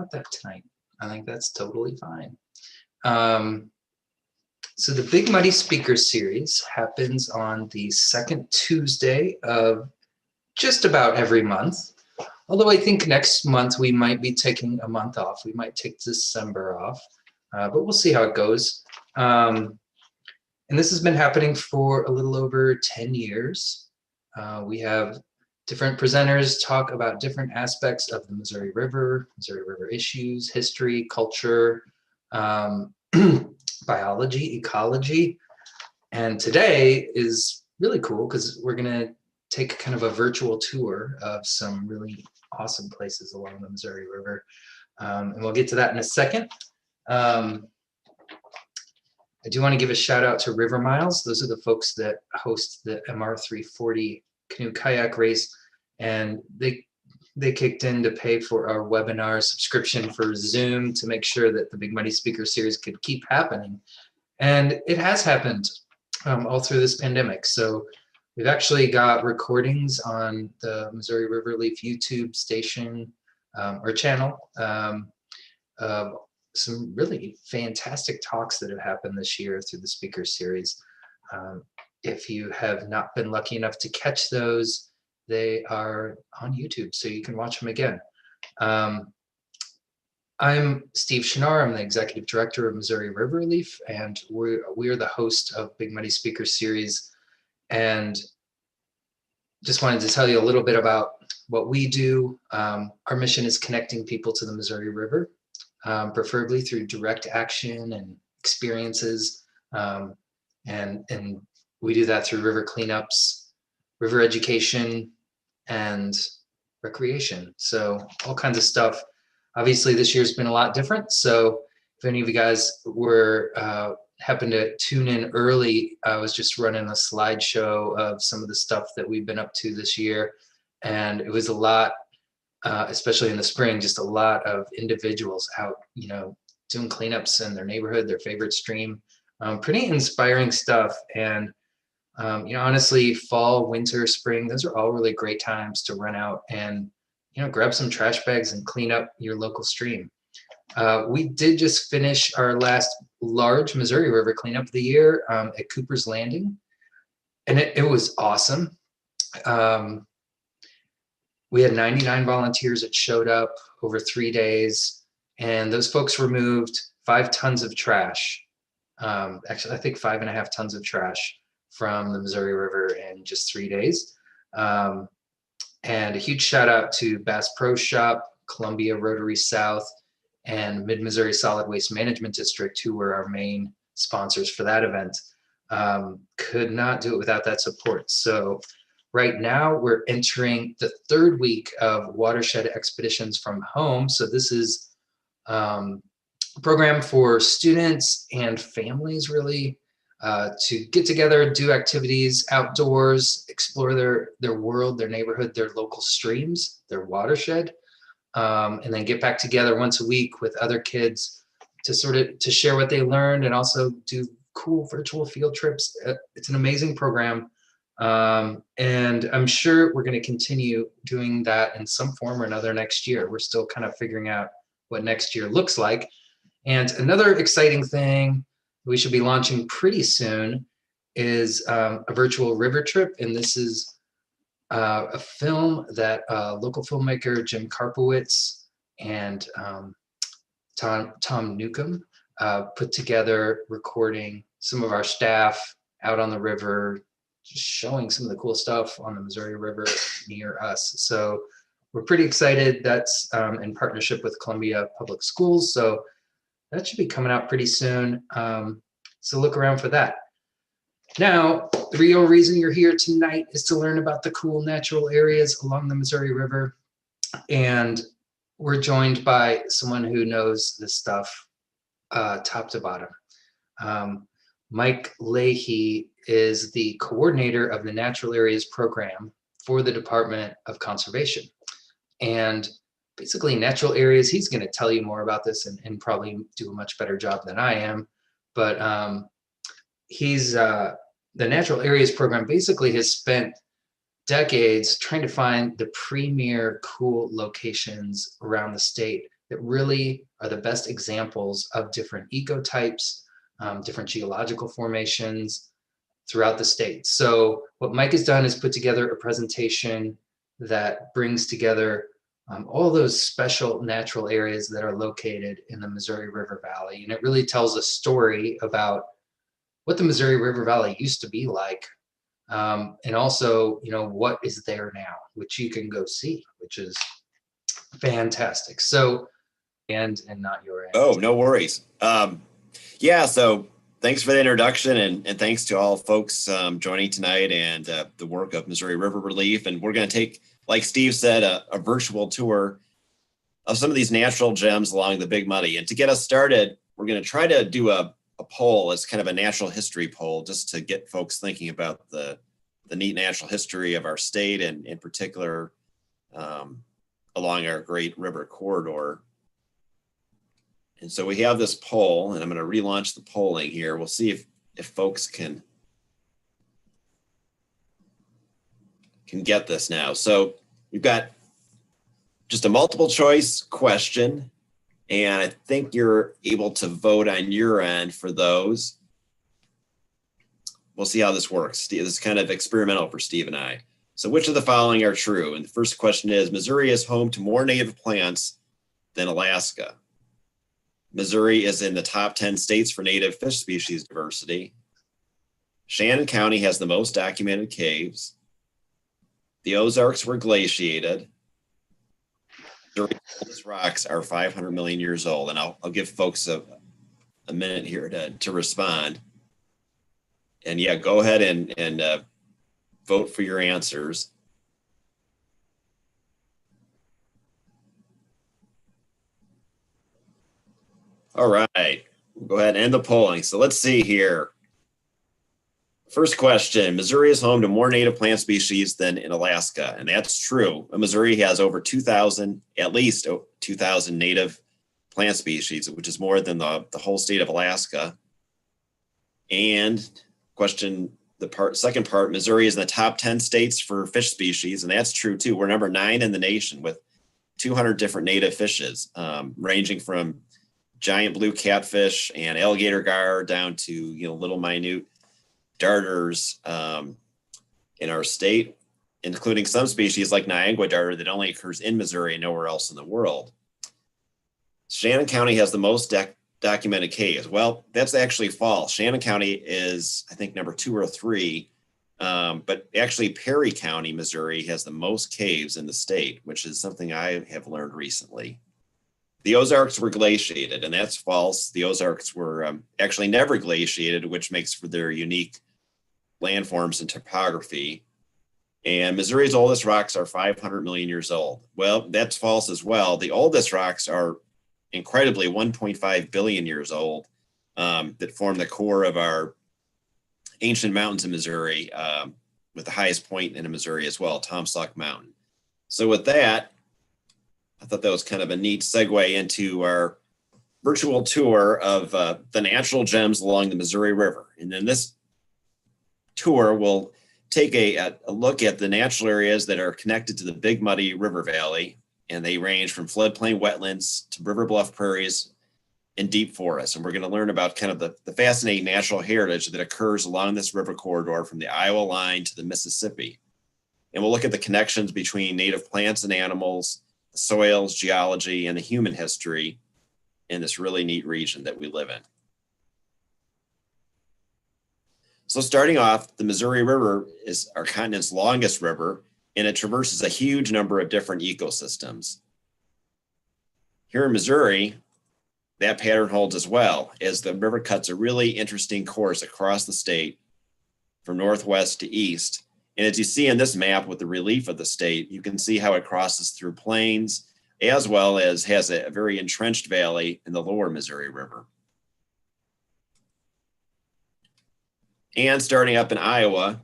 about that tonight. I think that's totally fine. So the Big Muddy Speaker Series happens on the second Tuesday of just about every month. Although I think next month we might be taking a month off. We might take December off, but we'll see how it goes. And this has been happening for a little over 10 years. We have different presenters talk about different aspects of the Missouri River issues, history, culture, biology, ecology. And today is really cool because we're going to take kind of a virtual tour of some really awesome places along the Missouri River. And we'll get to that in a second. I do want to give a shout out to River Miles. Those are the folks that host the MR340 canoe kayak race, and they kicked in to pay for our webinar subscription for Zoom to make sure that the Big Muddy Speaker Series could keep happening. And it has happened all through this pandemic. So we've actually got recordings on the Missouri River Leaf YouTube station or channel of some really fantastic talks that have happened this year through the speaker series. If you have not been lucky enough to catch those, they are on YouTube, so you can watch them again. I'm Steve Shinar. I'm the Executive Director of Missouri River Leaf, and we're the host of Big Muddy Speaker Series. And just wanted to tell you a little bit about what we do. Our mission is connecting people to the Missouri River, preferably through direct action and experiences. And we do that through river cleanups, river education, and recreation. So all kinds of stuff. Obviously, this year's been a lot different. So if any of you guys were happened to tune in early, I was just running a slideshow of some of the stuff that we've been up to this year. And it was a lot, especially in the spring, just a lot of individuals out, doing cleanups in their neighborhood, their favorite stream. Pretty inspiring stuff. And honestly, fall, winter, spring, those are all really great times to run out and, grab some trash bags and clean up your local stream. We did just finish our last large Missouri River cleanup of the year at Cooper's Landing, and it was awesome. We had 99 volunteers that showed up over 3 days, and those folks removed 5 tons of trash. Actually, I think 5.5 tons of trash from the Missouri River in just 3 days. And a huge shout out to Bass Pro Shop, Columbia Rotary South, and Mid-Missouri Solid Waste Management District, who were our main sponsors for that event. Could not do it without that support. So right now we're entering the 3rd week of Watershed Expeditions from Home. So this is a program for students and families, really, to get together, do activities outdoors, explore their world, their neighborhood, their local streams, their watershed, and then get back together once a week with other kids to share what they learned and also do cool virtual field trips. It's an amazing program. And I'm sure we're going to continue doing that in some form or another next year. We're still kind of figuring out what next year looks like. And another exciting thing we should be launching pretty soon is a virtual river trip. And this is a film that local filmmaker Jim Karpowitz and Tom Newcomb put together, recording some of our staff out on the river, just showing some of the cool stuff on the Missouri River near us. So we're pretty excited. That's in partnership with Columbia Public Schools. So that should be coming out pretty soon. So look around for that. Now, the real reason you're here tonight is to learn about the cool natural areas along the Missouri River. And we're joined by someone who knows this stuff top to bottom. Mike Leahy is the coordinator of the Natural Areas Program for the Department of Conservation. And basically natural areas, he's going to tell you more about this and probably do a much better job than I am. But the Natural Areas Program basically has spent decades trying to find the premier cool locations around the state that really are the best examples of different ecotypes, different geological formations throughout the state. So what Mike has done is put together a presentation that brings together all those special natural areas that are located in the Missouri River Valley. And it really tells a story about what the Missouri River Valley used to be like. And also, what is there now, which you can go see, which is fantastic. So, and not your end. Oh, no worries. Yeah, so thanks for the introduction, and thanks to all folks joining tonight and the work of Missouri River Relief. And we're going to take, like Steve said, a virtual tour of some of these natural gems along the Big Muddy. And to get us started, we're going to try to do a poll. It's kind of a natural history poll, just to get folks thinking about the neat natural history of our state, and in particular along our great river corridor. And so we have this poll, and I'm going to relaunch the polling here. We'll see if folks can get this now. So we've got just a multiple choice question, and I think you're able to vote on your end for those. We'll see how this works. This is kind of experimental for Steve and I. So which of the following are true? And the first question is, Missouri is home to more native plants than Alaska. Missouri is in the top 10 states for native fish species diversity. Shannon County has the most documented caves. The Ozarks were glaciated. Missouri's oldest rocks are 500 million years old. And I'll give folks a minute here to respond. And yeah, go ahead and vote for your answers. All right, we'll go ahead and end the polling. So let's see here. First question, Missouri is home to more native plant species than in Alaska, and that's true. Missouri has over 2,000, at least 2,000 native plant species, which is more than the whole state of Alaska. And second part, Missouri is in the top 10 states for fish species, and that's true too. We're number 9 in the nation with 200 different native fishes, ranging from giant blue catfish and alligator gar down to little minute darters in our state, including some species like Niagara darter that only occurs in Missouri and nowhere else in the world. Shannon County has the most documented caves. Well, that's actually false. Shannon County is, I think, number 2 or 3, but actually Perry County, Missouri, has the most caves in the state, which is something I have learned recently. The Ozarks were glaciated, and that's false. The Ozarks were actually never glaciated, which makes for their unique landforms and topography. And Missouri's oldest rocks are 500 million years old. Well, that's false as well. The oldest rocks are incredibly 1.5 billion years old, that form the core of our ancient mountains in Missouri, with the highest point in Missouri as well, Tom Suck Mountain. So with that, I thought that was kind of a neat segue into our virtual tour of the natural gems along the Missouri River. And then this tour will take a look at the natural areas that are connected to the Big Muddy River Valley. And they range from floodplain wetlands to river bluff prairies and deep forests. And we're going to learn about kind of the fascinating natural heritage that occurs along this river corridor from the Iowa line to the Mississippi. And we'll look at the connections between native plants and animals, the soils, geology, and the human history in this really neat region that we live in. So starting off, the Missouri River is our continent's longest river, and it traverses a huge number of different ecosystems. Here in Missouri, that pattern holds as well, as the river cuts a really interesting course across the state from northwest to east. And as you see in this map with the relief of the state, you can see how it crosses through plains, as well as has a very entrenched valley in the lower Missouri River. And starting up in Iowa,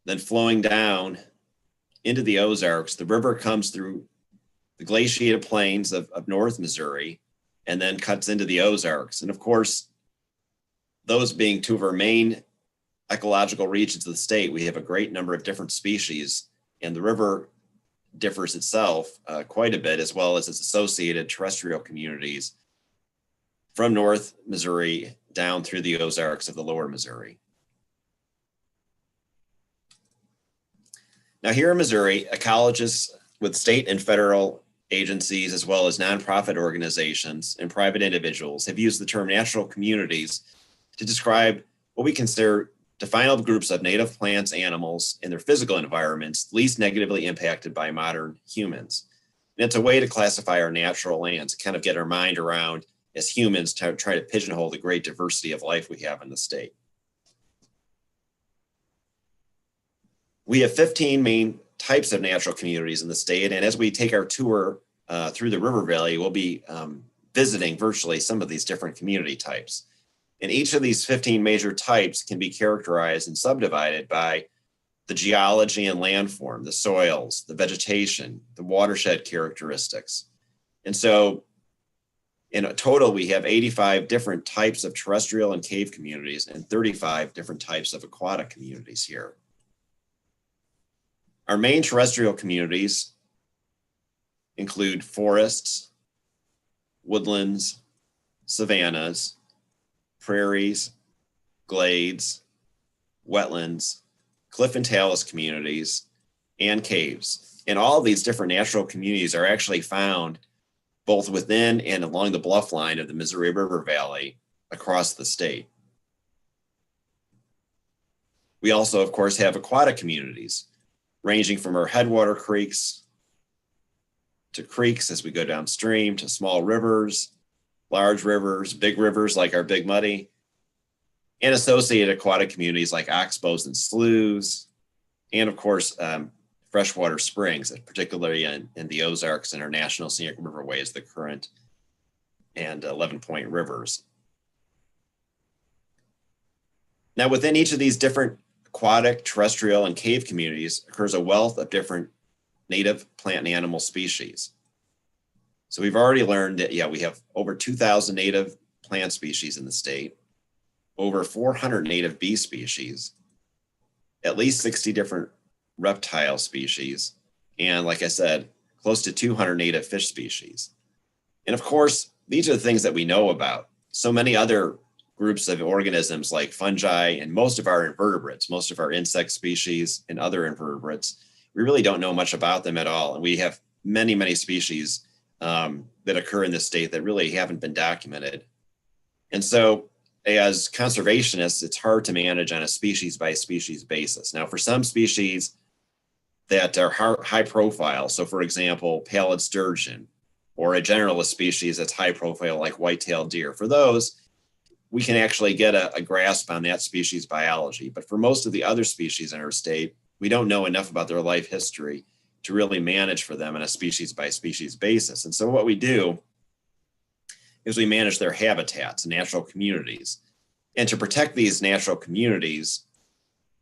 then flowing down into the Ozarks, the river comes through the glaciated plains of North Missouri and then cuts into the Ozarks. And of course, those being two of our main ecological regions of the state, we have a great number of different species, and the river differs itself quite a bit, as well as its associated terrestrial communities from North Missouri down through the Ozarks of the lower Missouri. Now here in Missouri, ecologists with state and federal agencies, as well as nonprofit organizations and private individuals, have used the term natural communities to describe what we consider definable groups of native plants, animals, and their physical environments least negatively impacted by modern humans. And it's a way to classify our natural lands, kind of get our mind around, as humans, to try to pigeonhole the great diversity of life we have in the state. We have 15 main types of natural communities in the state, and as we take our tour through the river valley, we'll be visiting virtually some of these different community types. And each of these 15 major types can be characterized and subdivided by the geology and landform, the soils, the vegetation, the watershed characteristics. And so in a total, we have 85 different types of terrestrial and cave communities and 35 different types of aquatic communities here. Our main terrestrial communities include forests, woodlands, savannas, prairies, glades, wetlands, cliff and talus communities, and caves. And all of these different natural communities are actually found both within and along the bluff line of the Missouri River Valley across the state. We also, of course, have aquatic communities, ranging from our headwater creeks to creeks as we go downstream, to small rivers, large rivers, big rivers like our Big Muddy, and associated aquatic communities like oxbows and sloughs, and of course, freshwater springs, particularly in the Ozarks and our National Scenic Riverways, the Current and 11 Point rivers. Now, within each of these different aquatic, terrestrial, and cave communities occurs a wealth of different native plant and animal species. So we've already learned that, we have over 2,000 native plant species in the state, over 400 native bee species, at least 60 different reptile species, and like I said, close to 200 native fish species. And of course, these are the things that we know about. So many other groups of organisms like fungi and most of our invertebrates, most of our insect species and other invertebrates, we really don't know much about them at all. And we have many, many species that occur in this state that really haven't been documented. And so as conservationists, it's hard to manage on a species by species basis. Now, for some species that are high profile, so for example, pallid sturgeon, or a generalist species that's high profile like white-tailed deer, for those, we can actually get a grasp on that species biology. But for most of the other species in our state, we don't know enough about their life history to really manage for them on a species by species basis. And so what we do is we manage their habitats and natural communities. And to protect these natural communities,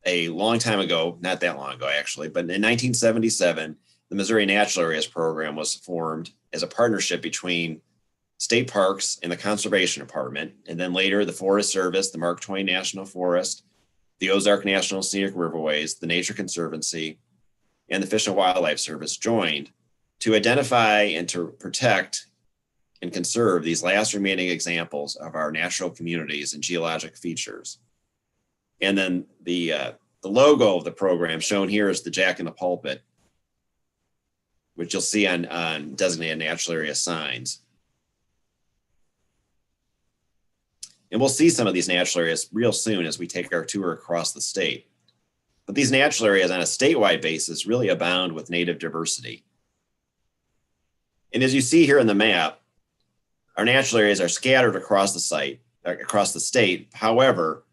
a long time ago, not that long ago actually, but in 1977, the Missouri Natural Areas Program was formed as a partnership between state parks and the Conservation Department, and then later the Forest Service, the Mark Twain National Forest, the Ozark National Scenic Riverways, the Nature Conservancy, and the Fish and Wildlife Service joined to identify and to protect and conserve these last remaining examples of our natural communities and geologic features. And then the logo of the program shown here is the jack in the pulpit, which you'll see on designated natural area signs. And we'll see some of these natural areas real soon as we take our tour across the state. But these natural areas on a statewide basis really abound with native diversity. And as you see here in the map, our natural areas are scattered across the state. However,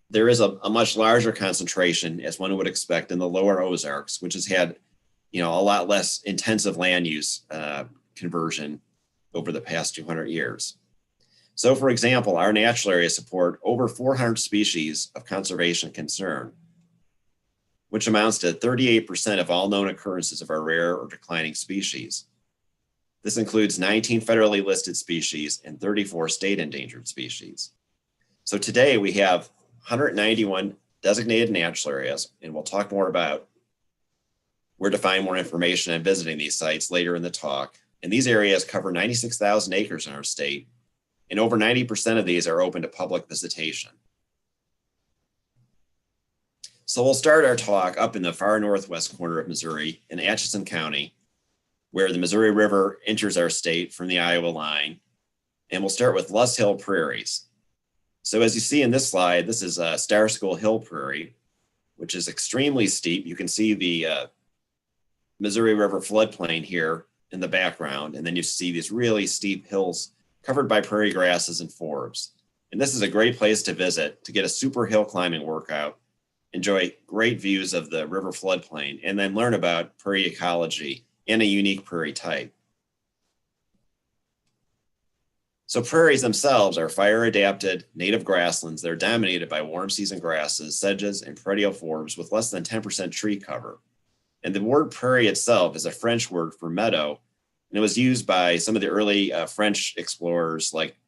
there is a much larger concentration, as one would expect, in the lower Ozarks, which has had, a lot less intensive land use conversion over the past 200 years. So, for example, our natural areas support over 400 species of conservation concern, which amounts to 38% of all known occurrences of our rare or declining species. This includes 19 federally listed species and 34 state endangered species. So today we have 191 designated natural areas, and we'll talk more about where to find more information on visiting these sites later in the talk. And these areas cover 96,000 acres in our state, and over 90% of these are open to public visitation. So we'll start our talk up in the far northwest corner of Missouri in Atchison County, where the Missouri River enters our state from the Iowa line. And we'll start with Luss Hill Prairies. So as you see in this slide, this is a Star School Hill Prairie, which is extremely steep. You can see the Missouri River floodplain here in the background, and then you see these really steep hills covered by prairie grasses and forbs. And this is a great place to visit to get a super hill climbing workout, enjoy great views of the river floodplain, and then learn about prairie ecology and a unique prairie type. So prairies themselves are fire-adapted native grasslands that are dominated by warm season grasses, sedges, and perennial forbs with less than 10% tree cover. And the word prairie itself is a French word for meadow, and it was used by some of the early French explorers like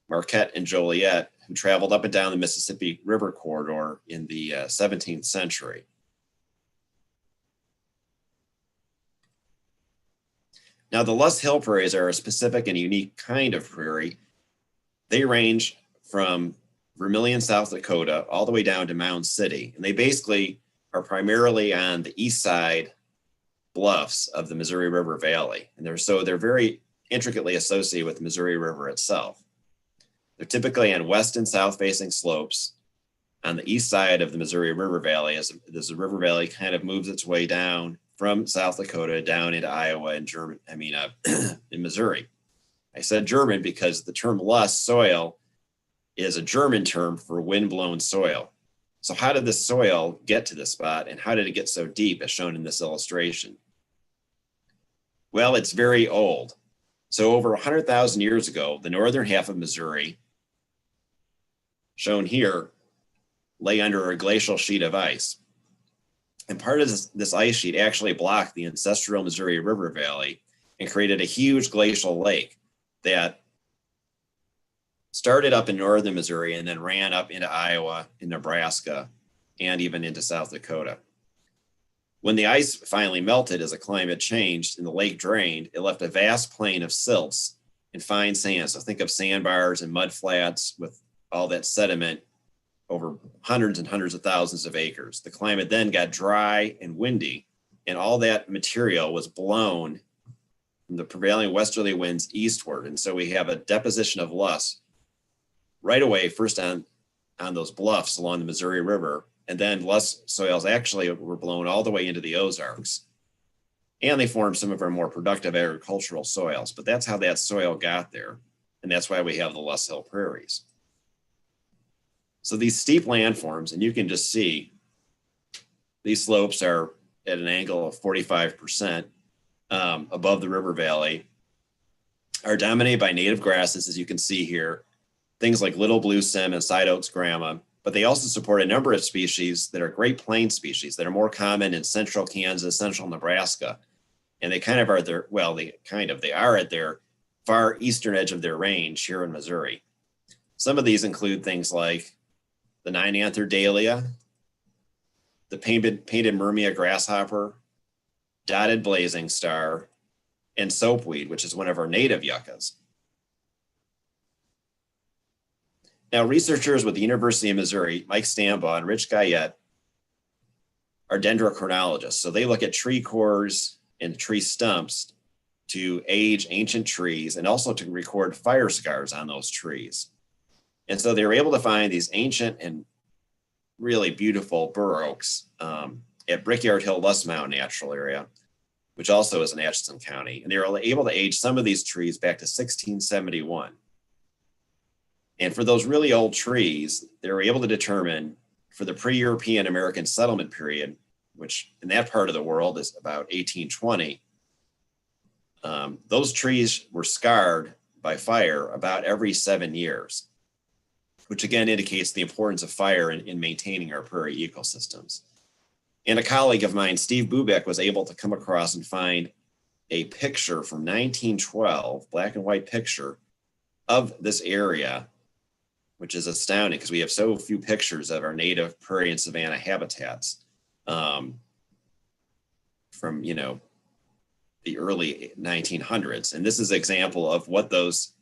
Marquette and Joliet, who traveled up and down the Mississippi River corridor in the 17th century. Now, the Luss Hill prairies are a specific and unique kind of prairie. They range from Vermilion, South Dakota, all the way down to Mound City, and they basically are primarily on the east side bluffs of the Missouri River Valley. And they're very intricately associated with the Missouri River itself. They're typically on west and south facing slopes on the east side of the Missouri River Valley as the river valley kind of moves its way down from South Dakota down into Iowa and in Missouri. I said German because the term Luss soil is a German term for windblown soil. So how did this soil get to this spot, and how did it get so deep as shown in this illustration? Well, it's very old. So over 100,000 years ago, the northern half of Missouri, shown here, lay under a glacial sheet of ice. And part of this ice sheet actually blocked the ancestral Missouri River Valley and created a huge glacial lake that started up in northern Missouri and then ran up into Iowa, in Nebraska, and even into South Dakota. When the ice finally melted as the climate changed and the lake drained, it left a vast plain of silts and fine sand. So think of sandbars and mud flats with all that sediment over hundreds and hundreds of thousands of acres. The climate then got dry and windy, and all that material was blown from the prevailing westerly winds eastward. And so we have a deposition of Luss right away, first on those bluffs along the Missouri River, and then Luss soils actually were blown all the way into the Ozarks. And they formed some of our more productive agricultural soils, but that's how that soil got there. And that's why we have the Luss Hill prairies. So these steep landforms, and you can just see these slopes are at an angle of 45% above the river valley, are dominated by native grasses, as you can see here, things like little blue stem and side oats grama, but they also support a number of species that are Great Plains species that are more common in central Kansas, central Nebraska. And they kind of are they are at their far eastern edge of their range here in Missouri. Some of these include things like the nine-anther dahlia, the painted murmia grasshopper, dotted blazing star, and soapweed, which is one of our native yuccas. Now, researchers with the University of Missouri, Mike Stambaugh and Rich Guyette, are dendrochronologists. So they look at tree cores and tree stumps to age ancient trees and also to record fire scars on those trees. And so they were able to find these ancient and really beautiful bur oaks at Brickyard Hill Luss Mound Natural Area, which also is in Atchison County. And they were able to age some of these trees back to 1671. And for those really old trees, they were able to determine for the pre-European American settlement period, which in that part of the world is about 1820, those trees were scarred by fire about every 7 years, which again indicates the importance of fire in maintaining our prairie ecosystems. And a colleague of mine, Steve Bubeck, was able to come across and find a picture from 1912, black and white picture of this area, which is astounding because we have so few pictures of our native prairie and savanna habitats. from, the early 1900s. And this is an example of what those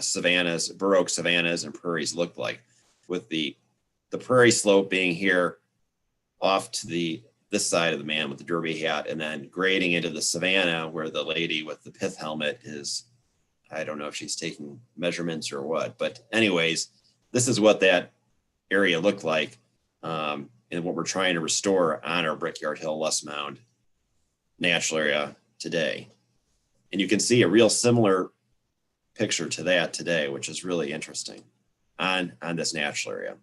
savannas, bur oak savannas and prairies looked like, with the prairie slope being here off to this side of the man with the derby hat, and then grading into the savanna where the lady with the pith helmet is. I don't know if she's taking measurements or what, but anyways, this is what that area looked like, and what we're trying to restore on our Brickyard Hill Less Mound natural area today. And you can see a real similar picture to that today, which is really interesting on this natural area.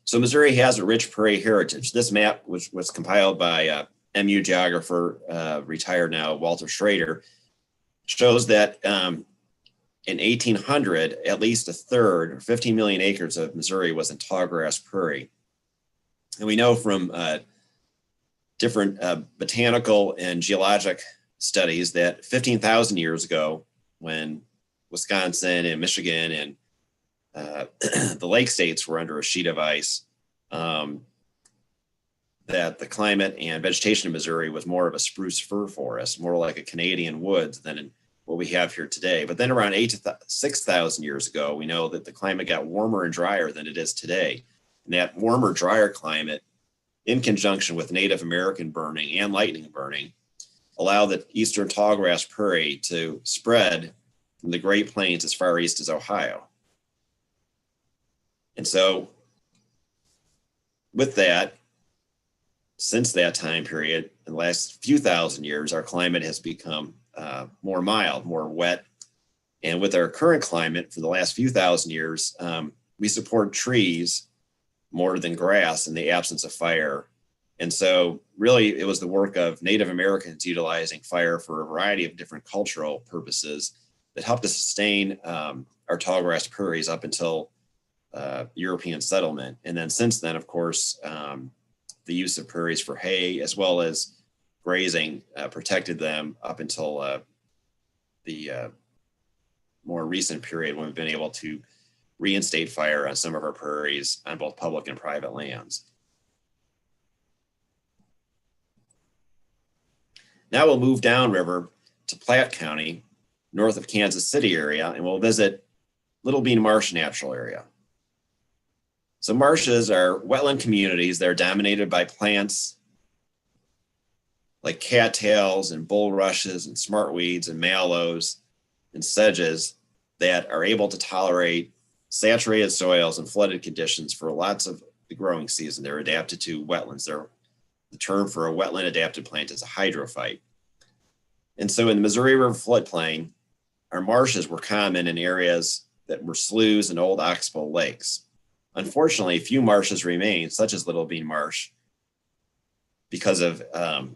So Missouri has a rich prairie heritage. This map was compiled by MU geographer, retired now, Walter Schrader, shows that in 1800, at least a third, or 15 million acres of Missouri was in tallgrass prairie. And we know from different botanical and geologic studies that 15,000 years ago, when Wisconsin and Michigan and the lake states were under a sheet of ice, that the climate and vegetation in Missouri was more of a spruce fir forest, more like a Canadian woods than what we have here today. But then around 6,000 years ago, we know that the climate got warmer and drier than it is today. And that warmer, drier climate, in conjunction with Native American burning and lightning burning, allow the eastern tallgrass prairie to spread from the Great Plains as far east as Ohio. And so with that, since that time period, in the last few thousand years, our climate has become more mild, more wet. And with our current climate for the last few thousand years, we support trees more than grass in the absence of fire. And so really it was the work of Native Americans utilizing fire for a variety of different cultural purposes that helped to sustain our tallgrass prairies up until European settlement. And then since then, of course, the use of prairies for hay as well as grazing protected them up until the more recent period when we've been able to reinstate fire on some of our prairies on both public and private lands. Now we'll move downriver to Platte County, north of Kansas City area, and we'll visit Little Bean Marsh Natural Area. So marshes are wetland communities that are dominated by plants like cattails and bulrushes and smartweeds and mallows and sedges that are able to tolerate saturated soils and flooded conditions for lots of the growing season. They're adapted to wetlands. The term for a wetland adapted plant is a hydrophyte. And so in the Missouri River floodplain, our marshes were common in areas that were sloughs and old oxbow lakes. Unfortunately, few marshes remain, such as Little Bean Marsh, because of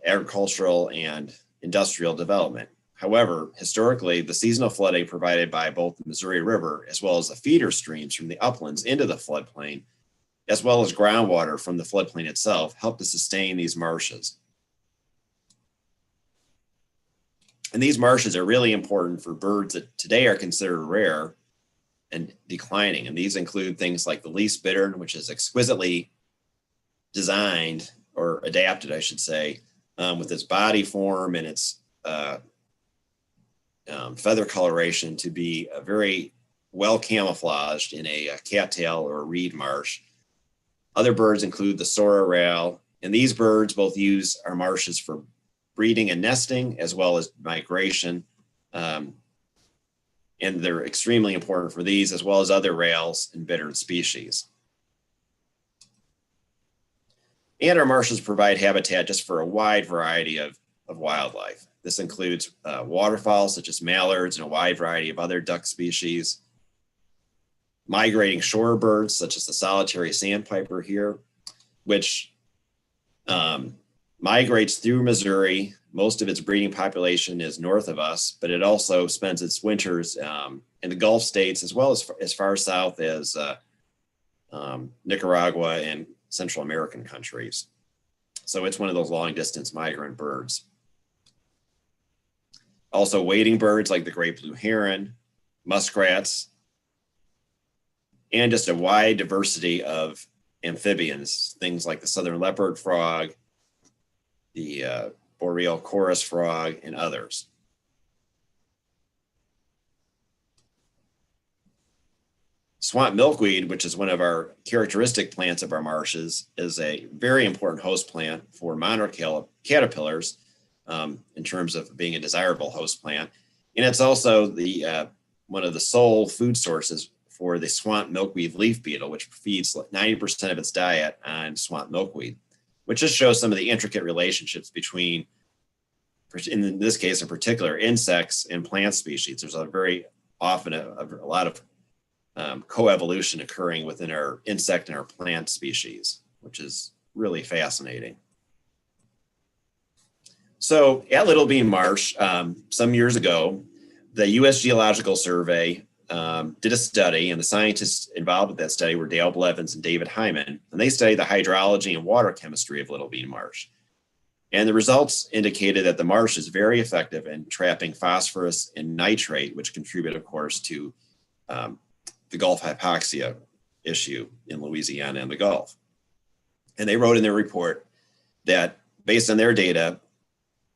agricultural and industrial development. However, historically, the seasonal flooding provided by both the Missouri River as well as the feeder streams from the uplands into the floodplain, as well as groundwater from the floodplain itself, helped to sustain these marshes. And these marshes are really important for birds that today are considered rare and declining. And these include things like the least bittern, which is exquisitely designed or adapted, I should say, with its body form and its feather coloration to be a very well camouflaged in a cattail or a reed marsh. Other birds include the Sora rail, and these birds both use our marshes for breeding and nesting as well as migration. And they're extremely important for these as well as other rails and bittern species. And our marshes provide habitat just for a wide variety of wildlife. This includes waterfowl such as mallards and a wide variety of other duck species, migrating shorebirds such as the solitary sandpiper here, which migrates through Missouri. Most of its breeding population is north of us, but it also spends its winters in the Gulf states as well as far south as Nicaragua and Central American countries. So it's one of those long distance migrant birds. Also wading birds like the great blue heron, muskrats, and just a wide diversity of amphibians, things like the southern leopard frog, the boreal chorus frog, and others. Swamp milkweed, which is one of our characteristic plants of our marshes, is a very important host plant for monarch caterpillars in terms of being a desirable host plant. And it's also the one of the sole food sources for the swamp milkweed leaf beetle, which feeds 90% of its diet on swamp milkweed, which just shows some of the intricate relationships between, in this case in particular, insects and plant species. There's a very often a lot of coevolution occurring within our insect and our plant species, which is really fascinating. So at Little Bean Marsh, some years ago, the U.S. Geological Survey did a study, and the scientists involved with that study were Dale Blevins and David Hyman, and they studied the hydrology and water chemistry of Little Bean Marsh. And the results indicated that the marsh is very effective in trapping phosphorus and nitrate, which contribute, of course, to the Gulf hypoxia issue in Louisiana and the Gulf. And they wrote in their report that based on their data,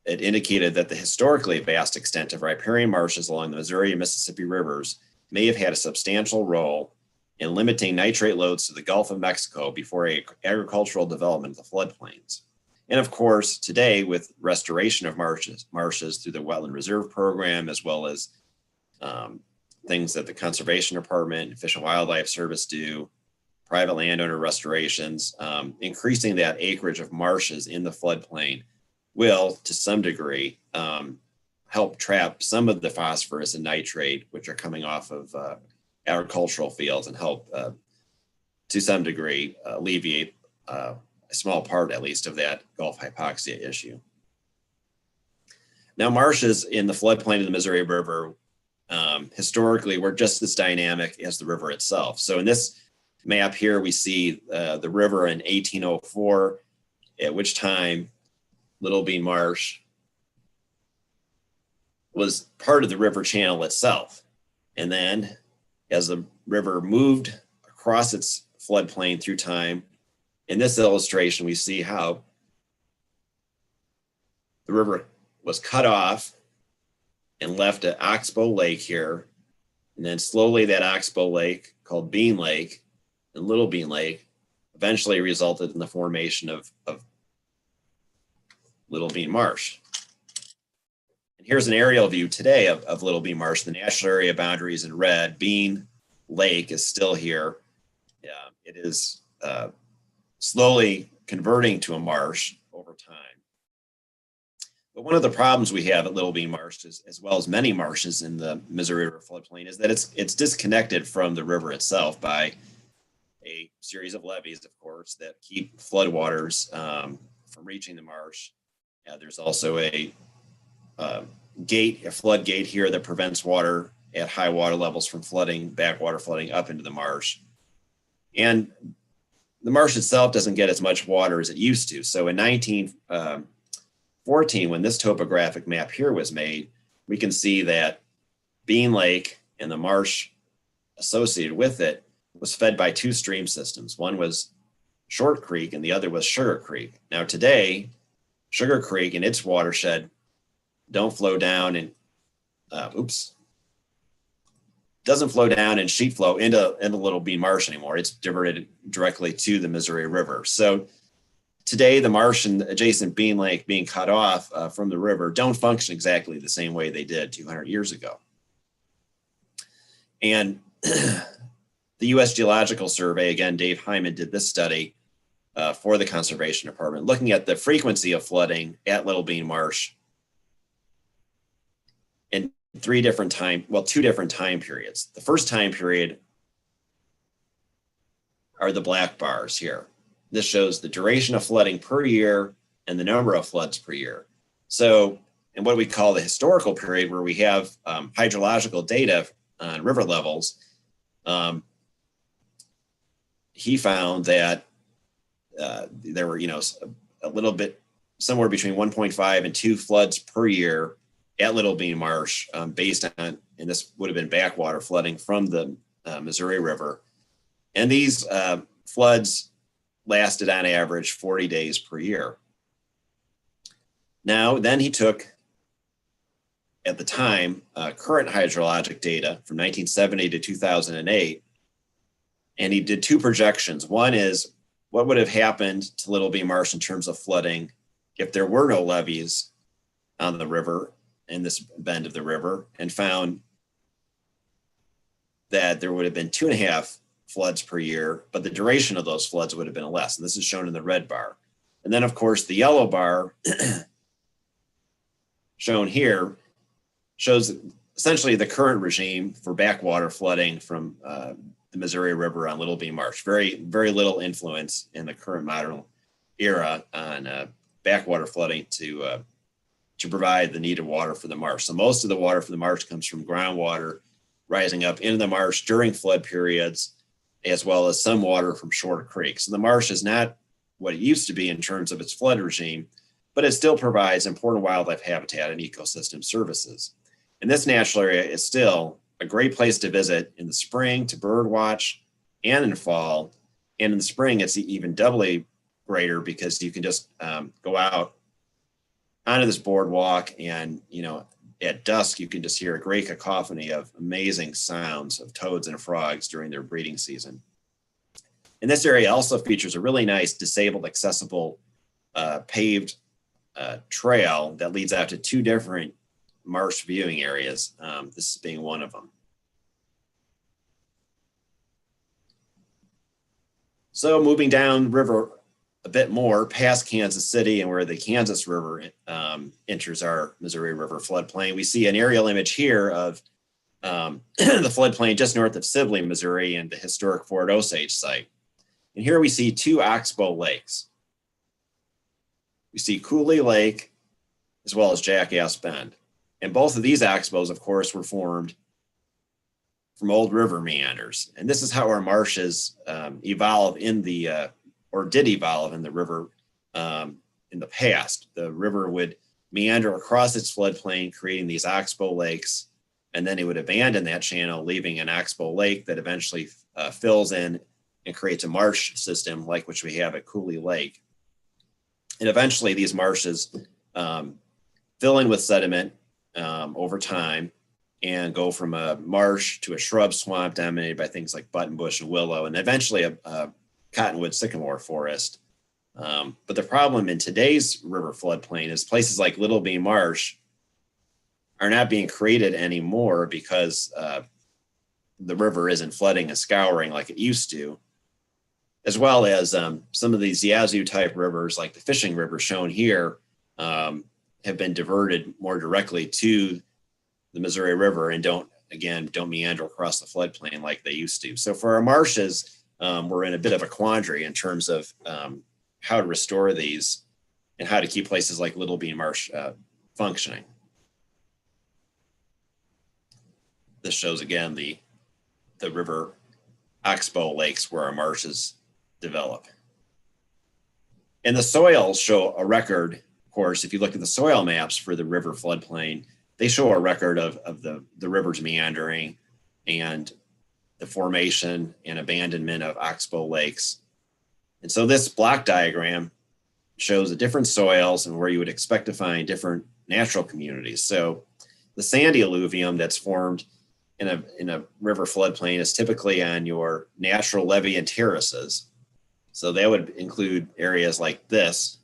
it indicated that the historically vast extent of riparian marshes along the Missouri and Mississippi rivers may have had a substantial role in limiting nitrate loads to the Gulf of Mexico before agricultural development of the floodplains. And of course, today with restoration of marshes through the Wetland Reserve Program, as well as things that the Conservation Department and Fish and Wildlife Service do, private landowner restorations, increasing that acreage of marshes in the floodplain will, to some degree, help trap some of the phosphorus and nitrate, which are coming off of agricultural fields, and help, to some degree, alleviate a small part, at least, of that Gulf hypoxia issue. Now, marshes in the floodplain of the Missouri River historically were just as dynamic as the river itself. So in this map here, we see the river in 1804, at which time Little Bean Marsh was part of the river channel itself. And then as the river moved across its floodplain through time, in this illustration, we see how the river was cut off and left at Oxbow Lake here. And then slowly that Oxbow Lake, called Bean Lake and Little Bean Lake, eventually resulted in the formation of Little Bean Marsh. And here's an aerial view today of Little Bean Marsh. The national area boundaries in red. Bean Lake is still here. It is slowly converting to a marsh over time. But one of the problems we have at Little Bean Marsh, as well as many marshes in the Missouri River floodplain, is that it's disconnected from the river itself by a series of levees, of course, that keep floodwaters from reaching the marsh. There's also a floodgate here that prevents water at high water levels from flooding, backwater flooding up into the marsh. And the marsh itself doesn't get as much water as it used to. So in 1914, when this topographic map here was made, we can see that Bean Lake and the marsh associated with it was fed by two stream systems. One was Short Creek and the other was Sugar Creek. Now today, Sugar Creek and its watershed don't flow down and doesn't flow down and sheet flow into Little Bean Marsh anymore. It's diverted directly to the Missouri River. So today, the marsh and adjacent Bean Lake being cut off from the river don't function exactly the same way they did 200 years ago. And the U.S. Geological Survey, again, Dave Hyman did this study for the Conservation Department, looking at the frequency of flooding at Little Bean Marsh in two different time periods. The first time period are the black bars here. This shows the duration of flooding per year and the number of floods per year. So in what we call the historical period, where we have hydrological data on river levels, he found that there were, a little bit, somewhere between 1.5 and 2 floods per year at Little Bean Marsh, based on, and this would have been backwater flooding from the Missouri River. And these floods lasted on average 40 days per year. Now, then he took, at the time, current hydrologic data from 1970 to 2008, and he did two projections. One is what would have happened to Little Bee Marsh in terms of flooding if there were no levees on the river in this bend of the river, and found that there would have been 2.5 floods per year, but the duration of those floods would have been less. And this is shown in the red bar. And then, of course, the yellow bar shown here shows essentially the current regime for backwater flooding from the Missouri River on Little Bee Marsh. Very, very little influence in the current modern era on backwater flooding to provide the needed water for the marsh. So most of the water for the marsh comes from groundwater rising up into the marsh during flood periods, as well as some water from short creeks. So the marsh is not what it used to be in terms of its flood regime, but it still provides important wildlife habitat and ecosystem services. And this natural area is still a great place to visit in the spring to bird watch and in fall. And in the spring, it's even doubly greater because you can just go out onto this boardwalk, and at dusk you can just hear a great cacophony of amazing sounds of toads and frogs during their breeding season. And this area also features a really nice disabled accessible paved trail that leads out to two different marsh viewing areas, this being one of them. So moving down river a bit more past Kansas City and where the Kansas River enters our Missouri River floodplain, we see an aerial image here of the floodplain just north of Sibley, Missouri, and the historic Fort Osage site. And here we see two oxbow lakes. We see Cooley Lake as well as Jackass Bend. And both of these oxbows, of course, were formed from old river meanders. And this is how our marshes evolve in the or did evolve in the river in the past. The river would meander across its floodplain, creating these oxbow lakes, and then it would abandon that channel, leaving an oxbow lake that eventually fills in and creates a marsh system like which we have at Cooley Lake. And eventually these marshes fill in with sediment over time and go from a marsh to a shrub swamp dominated by things like buttonbush and willow, and eventually a cottonwood sycamore forest. But the problem in today's river floodplain is places like Little Bee Marsh are not being created anymore because the river isn't flooding and scouring like it used to, as well as some of these Yazoo type rivers like the fishing river shown here have been diverted more directly to the Missouri River and don't meander across the floodplain like they used to. So for our marshes, we're in a bit of a quandary in terms of how to restore these and how to keep places like Little Bee Marsh functioning. This shows again the river oxbow lakes where our marshes develop. And the soils show a record, of course, if you look at the soil maps for the river floodplain, they show a record of the river's meandering and the formation and abandonment of oxbow lakes. And so this block diagram shows the different soils and where you would expect to find different natural communities. So the sandy alluvium that's formed in a river floodplain is typically on your natural levee and terraces. So that would include areas like this.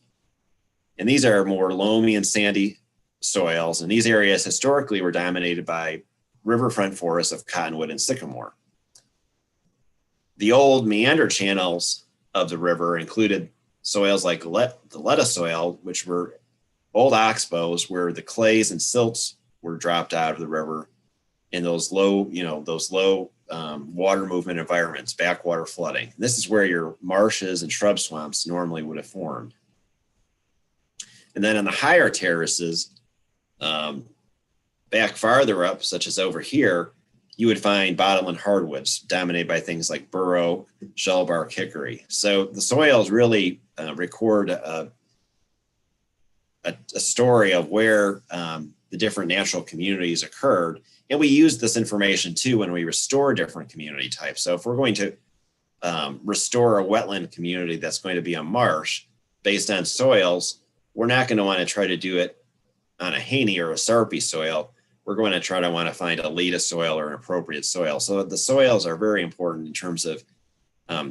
And these are more loamy and sandy soils. And these areas historically were dominated by riverfront forests of cottonwood and sycamore. The old meander channels of the river included soils like the Letta soil, which were old oxbows where the clays and silts were dropped out of the river in those low water movement environments, backwater flooding. This is where your marshes and shrub swamps normally would have formed. And then on the higher terraces, back farther up, such as over here, you would find bottomland hardwoods dominated by things like bur oak, shellbark, hickory. So the soils really record a story of where the different natural communities occurred. And we use this information too when we restore different community types. So if we're going to restore a wetland community that's going to be a marsh based on soils, we're not going to want to try to do it on a Haney or a Sarpy soil. We're going to try to want to find a Leda soil or an appropriate soil. So the soils are very important in terms of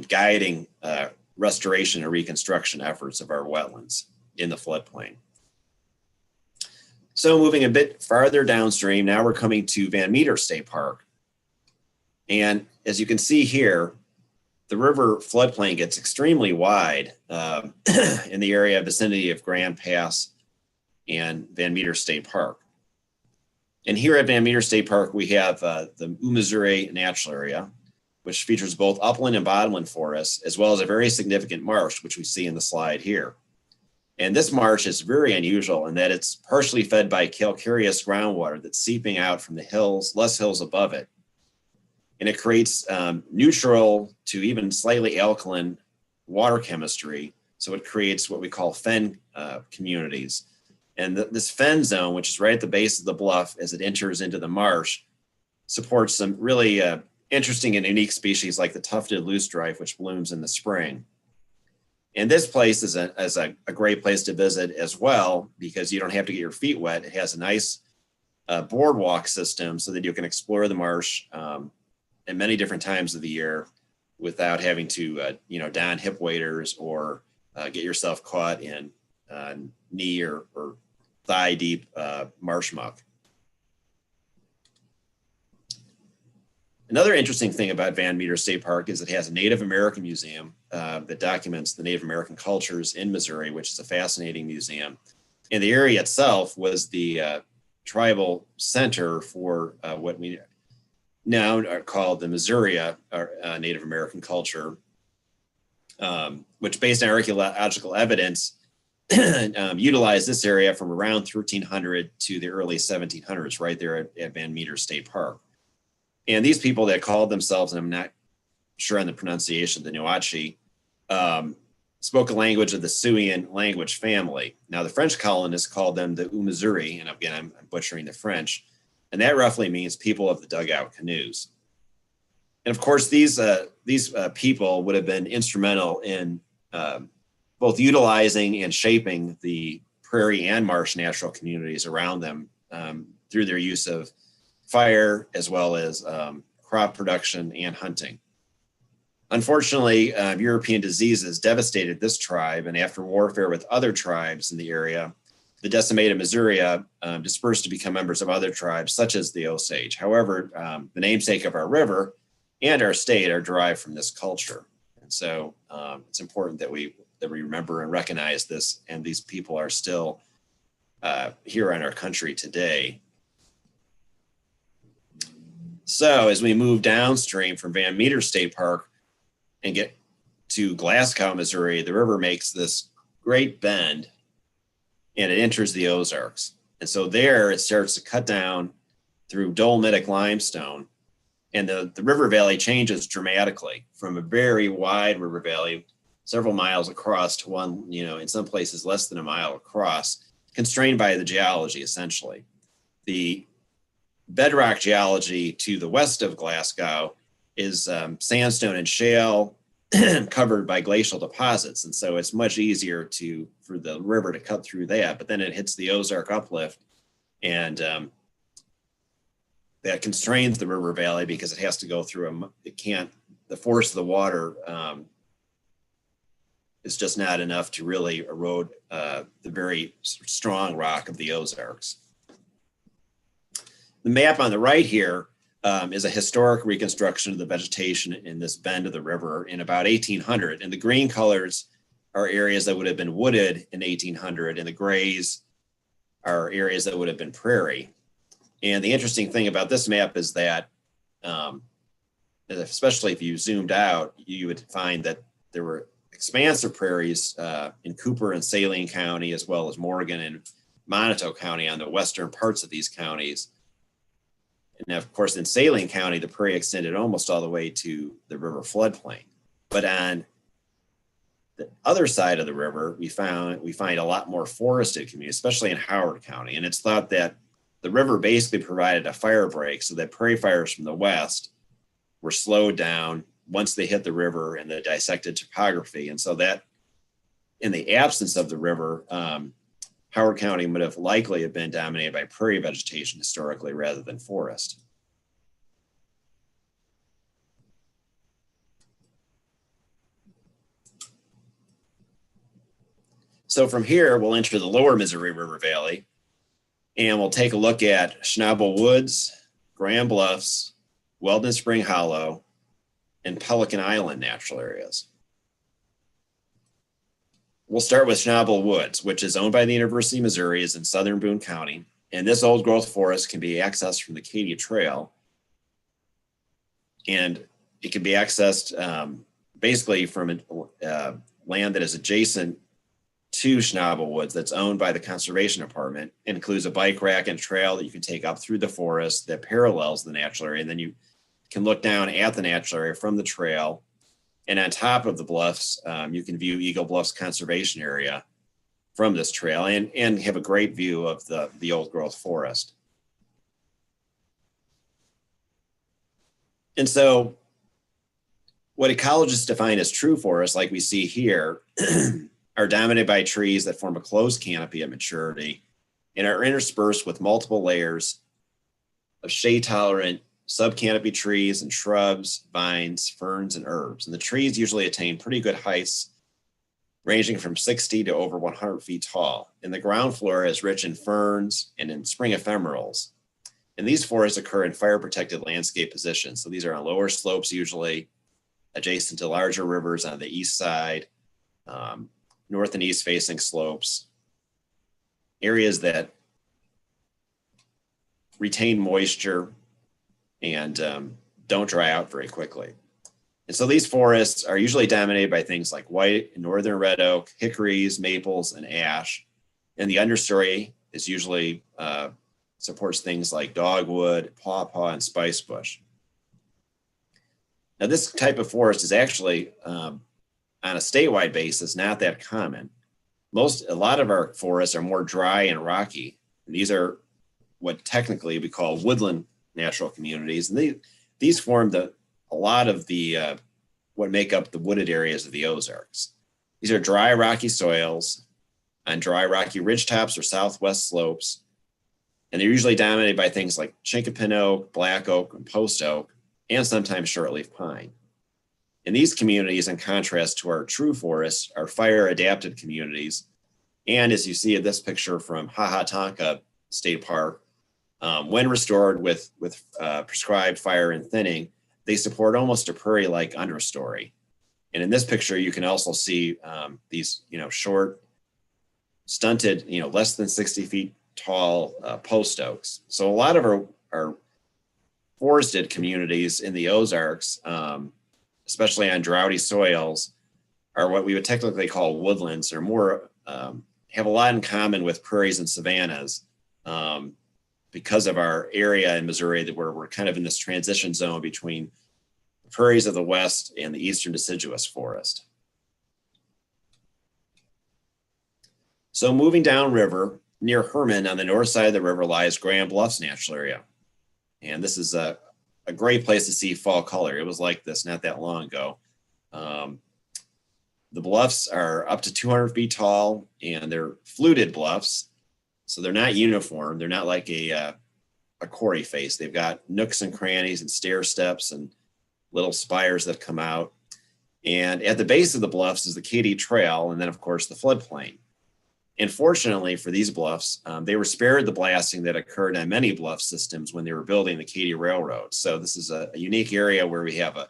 guiding restoration and reconstruction efforts of our wetlands in the floodplain. So moving a bit farther downstream, now we're coming to Van Meter State Park. And as you can see here, the river floodplain gets extremely wide in the area vicinity of Grand Pass and Van Meter State Park. And here at Van Meter State Park, we have the Missouri Natural Area, which features both upland and bottomland forests, as well as a very significant marsh, which we see in the slide here. And this marsh is very unusual in that it's partially fed by calcareous groundwater that's seeping out from the hills, less hills above it. And it creates neutral to even slightly alkaline water chemistry. So it creates what we call fen communities. And this fen zone, which is right at the base of the bluff as it enters into the marsh, supports some really interesting and unique species like the tufted loosestrife, which blooms in the spring. And this place is a great place to visit as well, because you don't have to get your feet wet. It has a nice boardwalk system so that you can explore the marsh at many different times of the year without having to, don hip waders or get yourself caught in knee or thigh deep marsh muck. Another interesting thing about Van Meter State Park is it has a Native American museum that documents the Native American cultures in Missouri, which is a fascinating museum. And the area itself was the tribal center for what we now are called the Missouri Native American culture, which based on archaeological evidence utilized this area from around 1300 to the early 1700s, right there at Van Meter State Park. And these people that called themselves, and I'm not sure on the pronunciation, the Noachi, spoke a language of the Siouan language family. Now, the French colonists called them the Umisuri, and again, I'm butchering the French, and that roughly means people of the dugout canoes. And of course, these people would have been instrumental in both utilizing and shaping the prairie and marsh natural communities around them through their use of fire, as well as crop production and hunting. Unfortunately, European diseases devastated this tribe, and after warfare with other tribes in the area, the decimated Missouri dispersed to become members of other tribes, such as the Osage. However, the namesake of our river and our state are derived from this culture. And so it's important that we remember and recognize this, and these people are still here in our country today. So as we move downstream from Van Meter State Park and get to Glasgow, Missouri, the river makes this great bend and it enters the Ozarks. And so there it starts to cut down through dolomitic limestone, and the river valley changes dramatically from a very wide river valley, several miles across, to one, in some places less than a mile across, constrained by the geology, essentially. The bedrock geology to the west of Glasgow is sandstone and shale covered by glacial deposits. And so it's much easier for the river to cut through that, but then it hits the Ozark uplift, and that constrains the river valley because it has to go through the force of the water is just not enough to really erode the very strong rock of the Ozarks. The map on the right here is a historic reconstruction of the vegetation in this bend of the river in about 1800. And the green colors are areas that would have been wooded in 1800, and the grays are areas that would have been prairie. And the interesting thing about this map is that, especially if you zoomed out, you would find that there were expansive prairies in Cooper and Saline County, as well as Morgan and Montauk County on the western parts of these counties. And of course, in Saline County, the prairie extended almost all the way to the river floodplain. But on the other side of the river, we find a lot more forested communities, especially in Howard County. And it's thought that the river basically provided a fire break so that prairie fires from the west were slowed down once they hit the river and the dissected topography. And so that, in the absence of the river, Howard County would have likely have been dominated by prairie vegetation historically rather than forest. So from here, we'll enter the lower Missouri River Valley, and we'll take a look at Schnabel Woods, Grand Bluffs, Weldon Spring Hollow, and Pelican Island natural areas. We'll start with Schnabel Woods, which is owned by the University of Missouri, is in southern Boone County. And this old growth forest can be accessed from the Katy Trail. And it can be accessed basically from land that is adjacent to Schnabel Woods that's owned by the Conservation Department. It includes a bike rack and trail that you can take up through the forest that parallels the natural area. And then you can look down at the natural area from the trail. And on top of the bluffs, you can view Eagle Bluffs Conservation Area from this trail and have a great view of the old growth forest. And so what ecologists define as true forests, like we see here, are dominated by trees that form a closed canopy at maturity and are interspersed with multiple layers of shade-tolerant subcanopy trees and shrubs, vines, ferns, and herbs. And the trees usually attain pretty good heights, ranging from 60 to over 100 feet tall. And the ground floor is rich in ferns and in spring ephemerals. And these forests occur in fire-protected landscape positions. So these are on lower slopes, usually adjacent to larger rivers on the east side, north and east facing slopes, areas that retain moisture and don't dry out very quickly. And so these forests are usually dominated by things like white and northern red oak, hickories, maples, and ash. And the understory is usually supports things like dogwood, pawpaw, and spice bush. Now, this type of forest is actually, on a statewide basis, not that common. A lot of our forests are more dry and rocky. And these are what technically we call woodland natural communities. And these form a lot of the what make up the wooded areas of the Ozarks. These are dry, rocky soils on dry, rocky ridgetops or southwest slopes. And they're usually dominated by things like chinkapin oak, black oak, and post oak, and sometimes shortleaf pine. And these communities, in contrast to our true forests, are fire-adapted communities. And as you see in this picture from Hahatonka State Park, when restored with prescribed fire and thinning, they support almost a prairie-like understory. And in this picture, you can also see these, short, stunted, less than 60 feet tall post oaks. So a lot of our forested communities in the Ozarks, especially on droughty soils, are what we would technically call woodlands, or more have a lot in common with prairies and savannas because of our area in Missouri that we're kind of in this transition zone between the prairies of the West and the eastern deciduous forest. So moving downriver, near Herman on the north side of the river lies Grand Bluffs Natural Area. And this is a great place to see fall color. It was like this not that long ago. The bluffs are up to 200 feet tall, and they're fluted bluffs. So they're not uniform. They're not like a quarry face. They've got nooks and crannies and stair steps and little spires that come out. And at the base of the bluffs is the Katy Trail, and then, of course, the floodplain. And fortunately for these bluffs, they were spared the blasting that occurred on many bluff systems when they were building the Katy Railroad. So this is a unique area where we have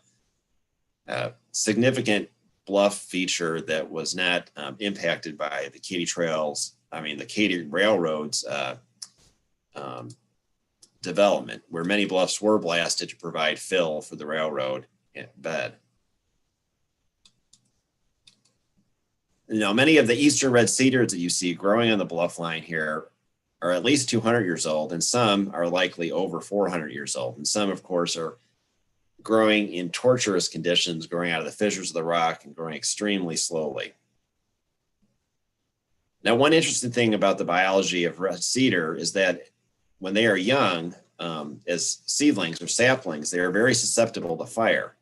a significant bluff feature that was not impacted by the Katy the Katy Railroad's development, where many bluffs were blasted to provide fill for the railroad bed. Many of the eastern red cedars that you see growing on the bluff line here are at least 200 years old, and some are likely over 400 years old. And some, of course, are growing in tortuous conditions, growing out of the fissures of the rock and growing extremely slowly. Now, one interesting thing about the biology of red cedar is that when they are young, as seedlings or saplings, they are very susceptible to fire.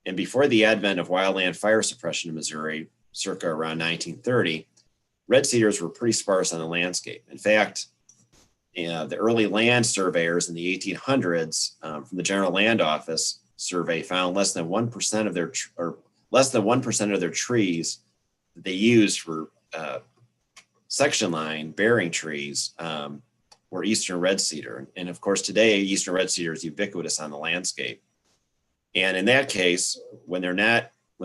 And before the advent of wildland fire suppression in Missouri, circa around 1930, red cedars were pretty sparse on the landscape. In fact, the early land surveyors in the 1800s from the General Land Office survey found less than 1% of their trees that they used for section line bearing trees were eastern red cedar. And of course, today, eastern red cedar is ubiquitous on the landscape. And in that case, when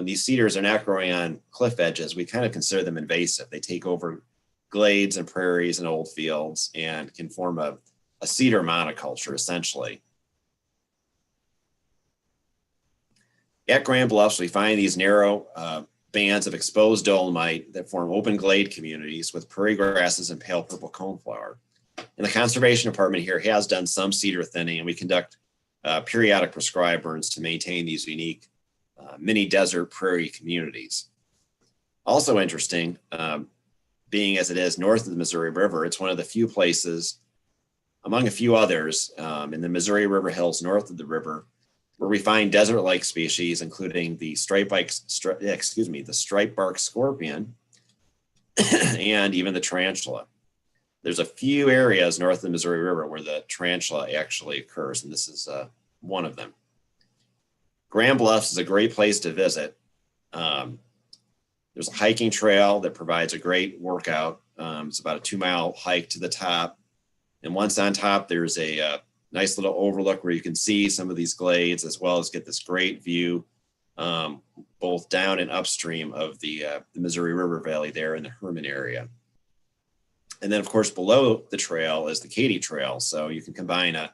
these cedars are not growing on cliff edges, we kind of consider them invasive. They take over glades and prairies and old fields and can form a cedar monoculture, essentially. At Grand Bluffs, we find these narrow bands of exposed dolomite that form open glade communities with prairie grasses and pale purple coneflower. And the conservation department here has done some cedar thinning, and we conduct periodic prescribed burns to maintain these unique mini desert prairie communities. Also interesting, being as it is north of the Missouri River, it's one of the few places, among a few others, in the Missouri River Hills north of the river, where we find desert-like species, including the striped bark scorpion and even the tarantula. There's a few areas north of the Missouri River where the tarantula actually occurs, and this is one of them. Grand Bluffs is a great place to visit. There's a hiking trail that provides a great workout. It's about a 2-mile hike to the top. And once on top, there's a nice little overlook where you can see some of these glades, as well as get this great view both down and upstream of the Missouri River Valley there in the Herman area. And then, of course, below the trail is the Katy Trail. So you can combine a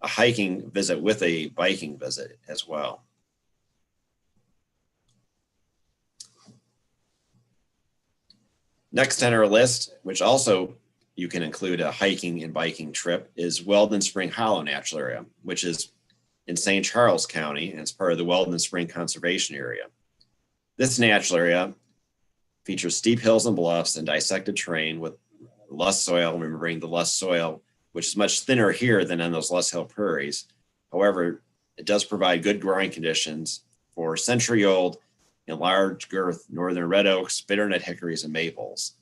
hiking visit with a biking visit as well. Next on our list, which also you can include a hiking and biking trip, is Weldon Spring Hollow Natural Area, which is in St. Charles County, and it's part of the Weldon Spring Conservation Area. This natural area features steep hills and bluffs and dissected terrain with loess soil, remembering the loess soil, which is much thinner here than on those loess hill prairies. However, it does provide good growing conditions for century-old and large girth northern red oaks, bitternut hickories, and maples.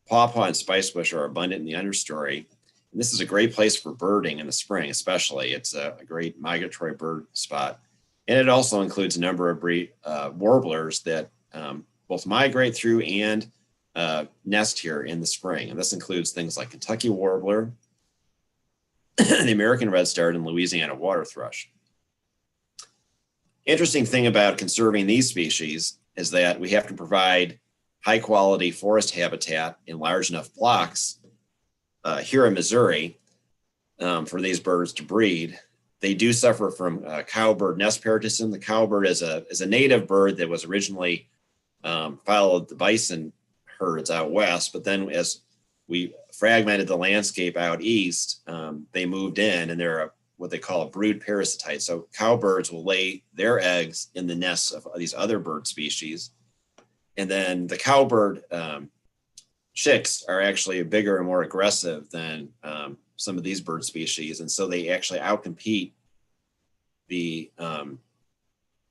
Pawpaw and spicebush are abundant in the understory. And this is a great place for birding in the spring, especially. It's a great migratory bird spot. And it also includes a number of warblers that both migrate through and nest here in the spring. And this includes things like Kentucky warbler, the American redstart, and Louisiana water thrush. Interesting thing about conserving these species is that we have to provide high quality forest habitat in large enough blocks here in Missouri for these birds to breed. They do suffer from cowbird nest parasitism. The cowbird is a native bird that was originally followed the bison herds out west, but then as we fragmented the landscape out east, they moved in, and they're what they call a brood parasite. So cowbirds will lay their eggs in the nests of these other bird species. And then the cowbird chicks are actually bigger and more aggressive than some of these bird species. And so they actually outcompete the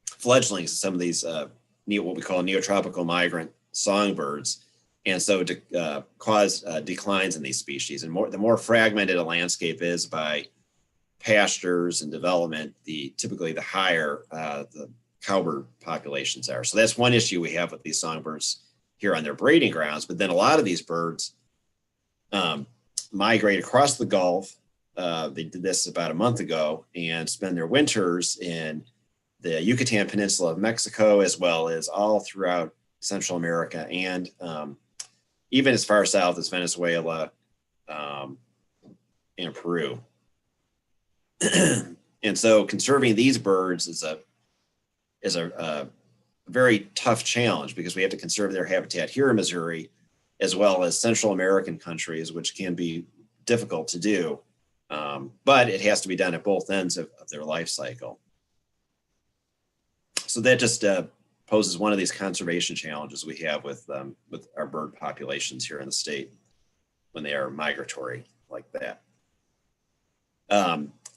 fledglings of some of these what we call neotropical migrant songbirds. And so to cause declines in these species. And the more fragmented a landscape is by pastures and development, typically the higher the cowbird populations are. So that's one issue we have with these songbirds here on their breeding grounds. But then a lot of these birds migrate across the Gulf. They did this about a month ago and spend their winters in the Yucatan Peninsula of Mexico, as well as all throughout Central America and even as far south as Venezuela and Peru. And so conserving these birds is a very tough challenge, because we have to conserve their habitat here in Missouri, as well as Central American countries, which can be difficult to do. But it has to be done at both ends of their life cycle. So that just poses one of these conservation challenges we have with our bird populations here in the state when they are migratory like that.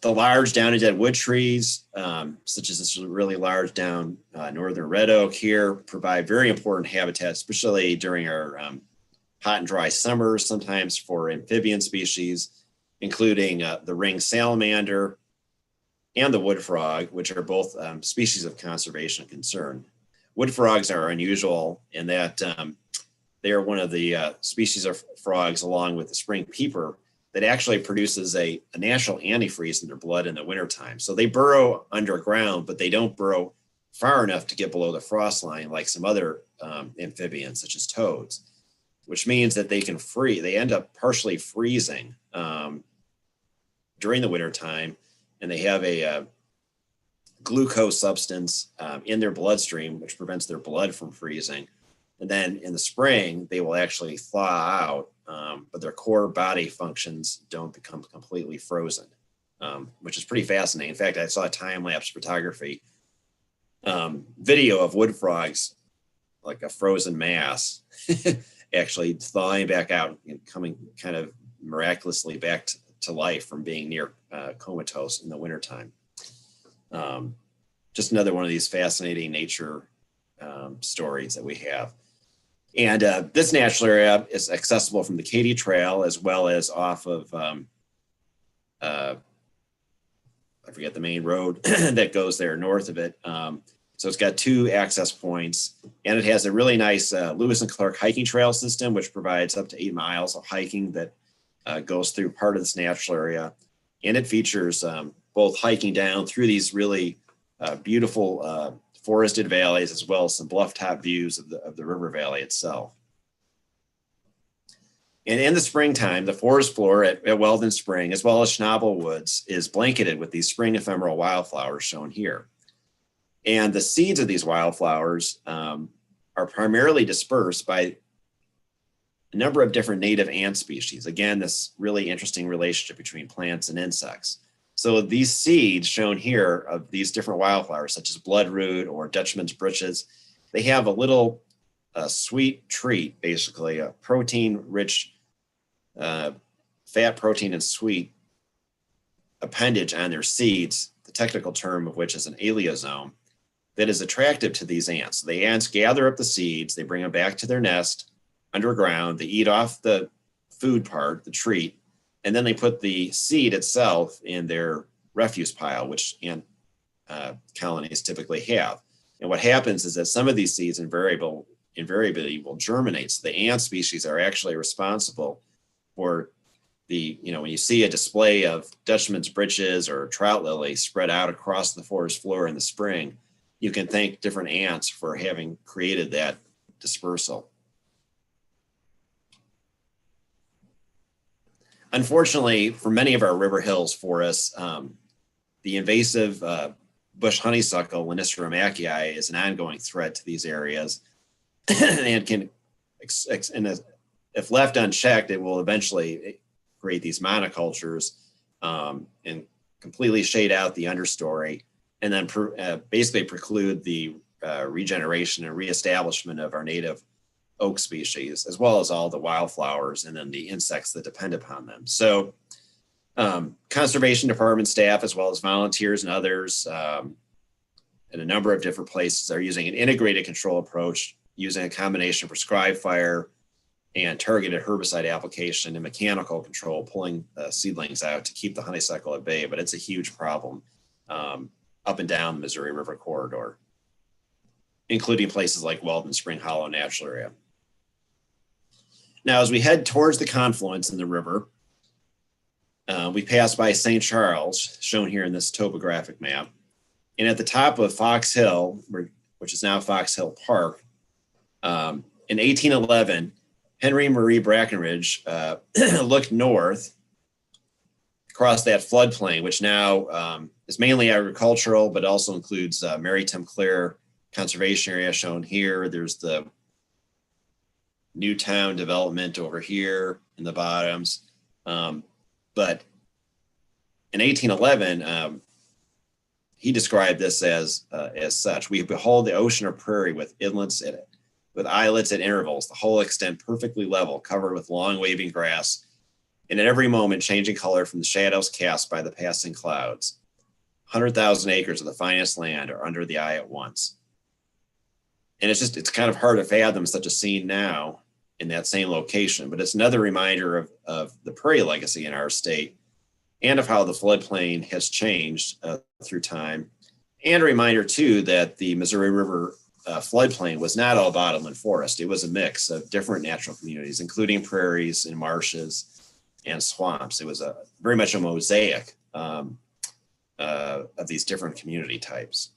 The large down and dead wood trees, such as this really large down northern red oak here, provide very important habitat, especially during our hot and dry summers, sometimes for amphibian species, including the ringed salamander and the wood frog, which are both species of conservation concern. Wood frogs are unusual in that they are one of the species of frogs, along with the spring peeper, that actually produces a natural antifreeze in their blood in the wintertime. So they burrow underground, but they don't burrow far enough to get below the frost line like some other amphibians, such as toads, which means that they end up partially freezing during the wintertime, and they have a glucose substance in their bloodstream, which prevents their blood from freezing. And then in the spring, they will actually thaw out, but their core body functions don't become completely frozen, which is pretty fascinating. In fact, I saw a time-lapse photography video of wood frogs, like a frozen mass, actually thawing back out and coming kind of miraculously back to life from being near comatose in the wintertime. Just another one of these fascinating nature stories that we have. And this natural area is accessible from the Katy Trail, as well as off of, I forget the main road that goes there north of it. So it's got 2 access points, and it has a really nice Lewis and Clark hiking trail system, which provides up to 8 miles of hiking that goes through part of this natural area. And it features both hiking down through these really beautiful forested valleys, as well as some bluff top views of the river valley itself. And in the springtime, the forest floor at Weldon Spring, as well as Schnabel Woods, is blanketed with these spring ephemeral wildflowers shown here. And the seeds of these wildflowers are primarily dispersed by a number of different native ant species. Again, this really interesting relationship between plants and insects. So these seeds shown here of these different wildflowers, such as bloodroot or Dutchman's breeches, they have a little sweet treat, basically a protein-rich, fat, protein, and sweet appendage on their seeds, the technical term of which is an aleosome, that is attractive to these ants. The ants gather up the seeds, they bring them back to their nest underground, they eat off the food part, the treat, and then they put the seed itself in their refuse pile, which ant colonies typically have. And what happens is that some of these seeds invariably will germinate. So the ant species are actually responsible for when you see a display of Dutchman's breeches or trout lily spread out across the forest floor in the spring, you can thank different ants for having created that dispersal. Unfortunately, for many of our river hills forests, the invasive bush honeysuckle, Linicera macchii, is an ongoing threat to these areas, and can, if left unchecked, it will eventually create these monocultures and completely shade out the understory, and then basically preclude the regeneration and reestablishment of our native oak species, as well as all the wildflowers and then the insects that depend upon them. So conservation department staff, as well as volunteers and others in a number of different places, are using an integrated control approach, using a combination of prescribed fire and targeted herbicide application and mechanical control, pulling seedlings out to keep the honeysuckle at bay. But it's a huge problem up and down the Missouri River corridor, including places like Weldon Spring Hollow Natural Area. Now, as we head towards the confluence in the river, we pass by St. Charles, shown here in this topographic map. And at the top of Fox Hill, which is now Fox Hill Park, in 1811, Henry Marie Brackenridge looked north across that floodplain, which now is mainly agricultural, but also includes Mary Tim Clare Conservation Area shown here. There's the Newtown development over here in the bottoms. But in 1811, he described this as such: "We behold the ocean or prairie with inlets in it, with islets at intervals, the whole extent perfectly level, covered with long waving grass, and at every moment changing color from the shadows cast by the passing clouds. 100,000 acres of the finest land are under the eye at once." And it's kind of hard to fathom such a scene now, in that same location. But it's another reminder of the prairie legacy in our state and of how the floodplain has changed through time. And a reminder, too, that the Missouri River floodplain was not all bottomland forest. It was a mix of different natural communities, including prairies and marshes and swamps. It was very much a mosaic of these different community types.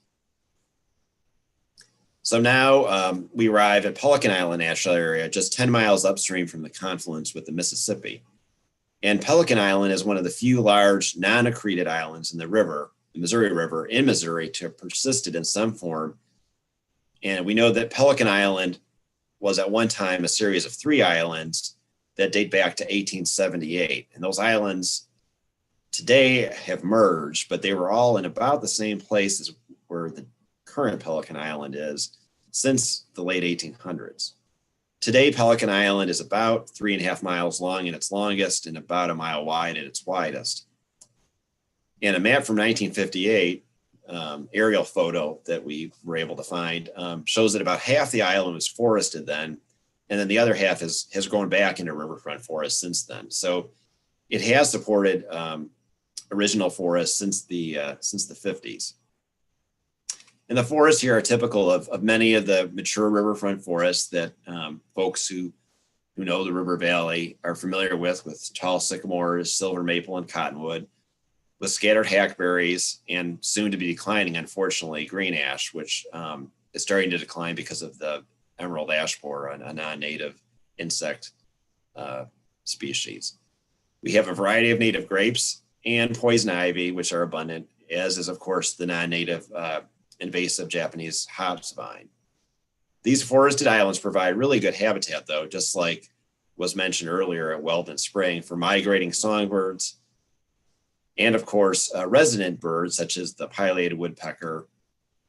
So now we arrive at Pelican Island National Area, just 10 miles upstream from the confluence with the Mississippi. And Pelican Island is one of the few large non-accreted islands in the river, the Missouri River in Missouri, to have persisted in some form. And we know that Pelican Island was at one time a series of 3 islands that date back to 1878. And those islands today have merged, but they were all in about the same place as where the current Pelican Island is since the late 1800s. Today, Pelican Island is about 3.5 miles long at its longest and about a mile wide at its widest. And a map from 1958, aerial photo that we were able to find, shows that about half the island was forested then, and then the other half has grown back into riverfront forest since then. So it has supported original forest since the 50s. And the forests here are typical of many of the mature riverfront forests that folks who know the river valley are familiar with tall sycamores, silver maple, and cottonwood, with scattered hackberries, and soon to be declining, unfortunately, green ash, which is starting to decline because of the emerald ash borer, a non-native insect species. We have a variety of native grapes and poison ivy, which are abundant, as is, of course, the non-native invasive Japanese hops vine. These forested islands provide really good habitat, though, just like was mentioned earlier at Weldon Spring, for migrating songbirds, and of course, resident birds such as the pileated woodpecker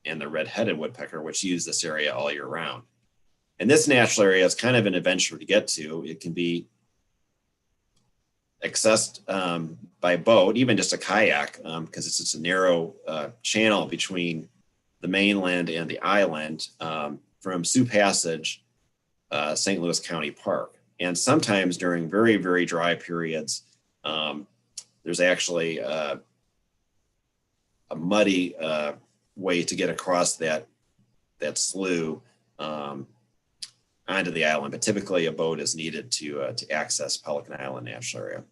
and the red-headed woodpecker, which use this area all year round. And this natural area is kind of an adventure to get to. It can be accessed by boat, even just a kayak, because it's just a narrow channel between the mainland and the island from Sioux Passage, St. Louis County Park. And sometimes during very, very dry periods, there's actually a muddy way to get across that slough onto the island, but typically a boat is needed to access Pelican Island National Area.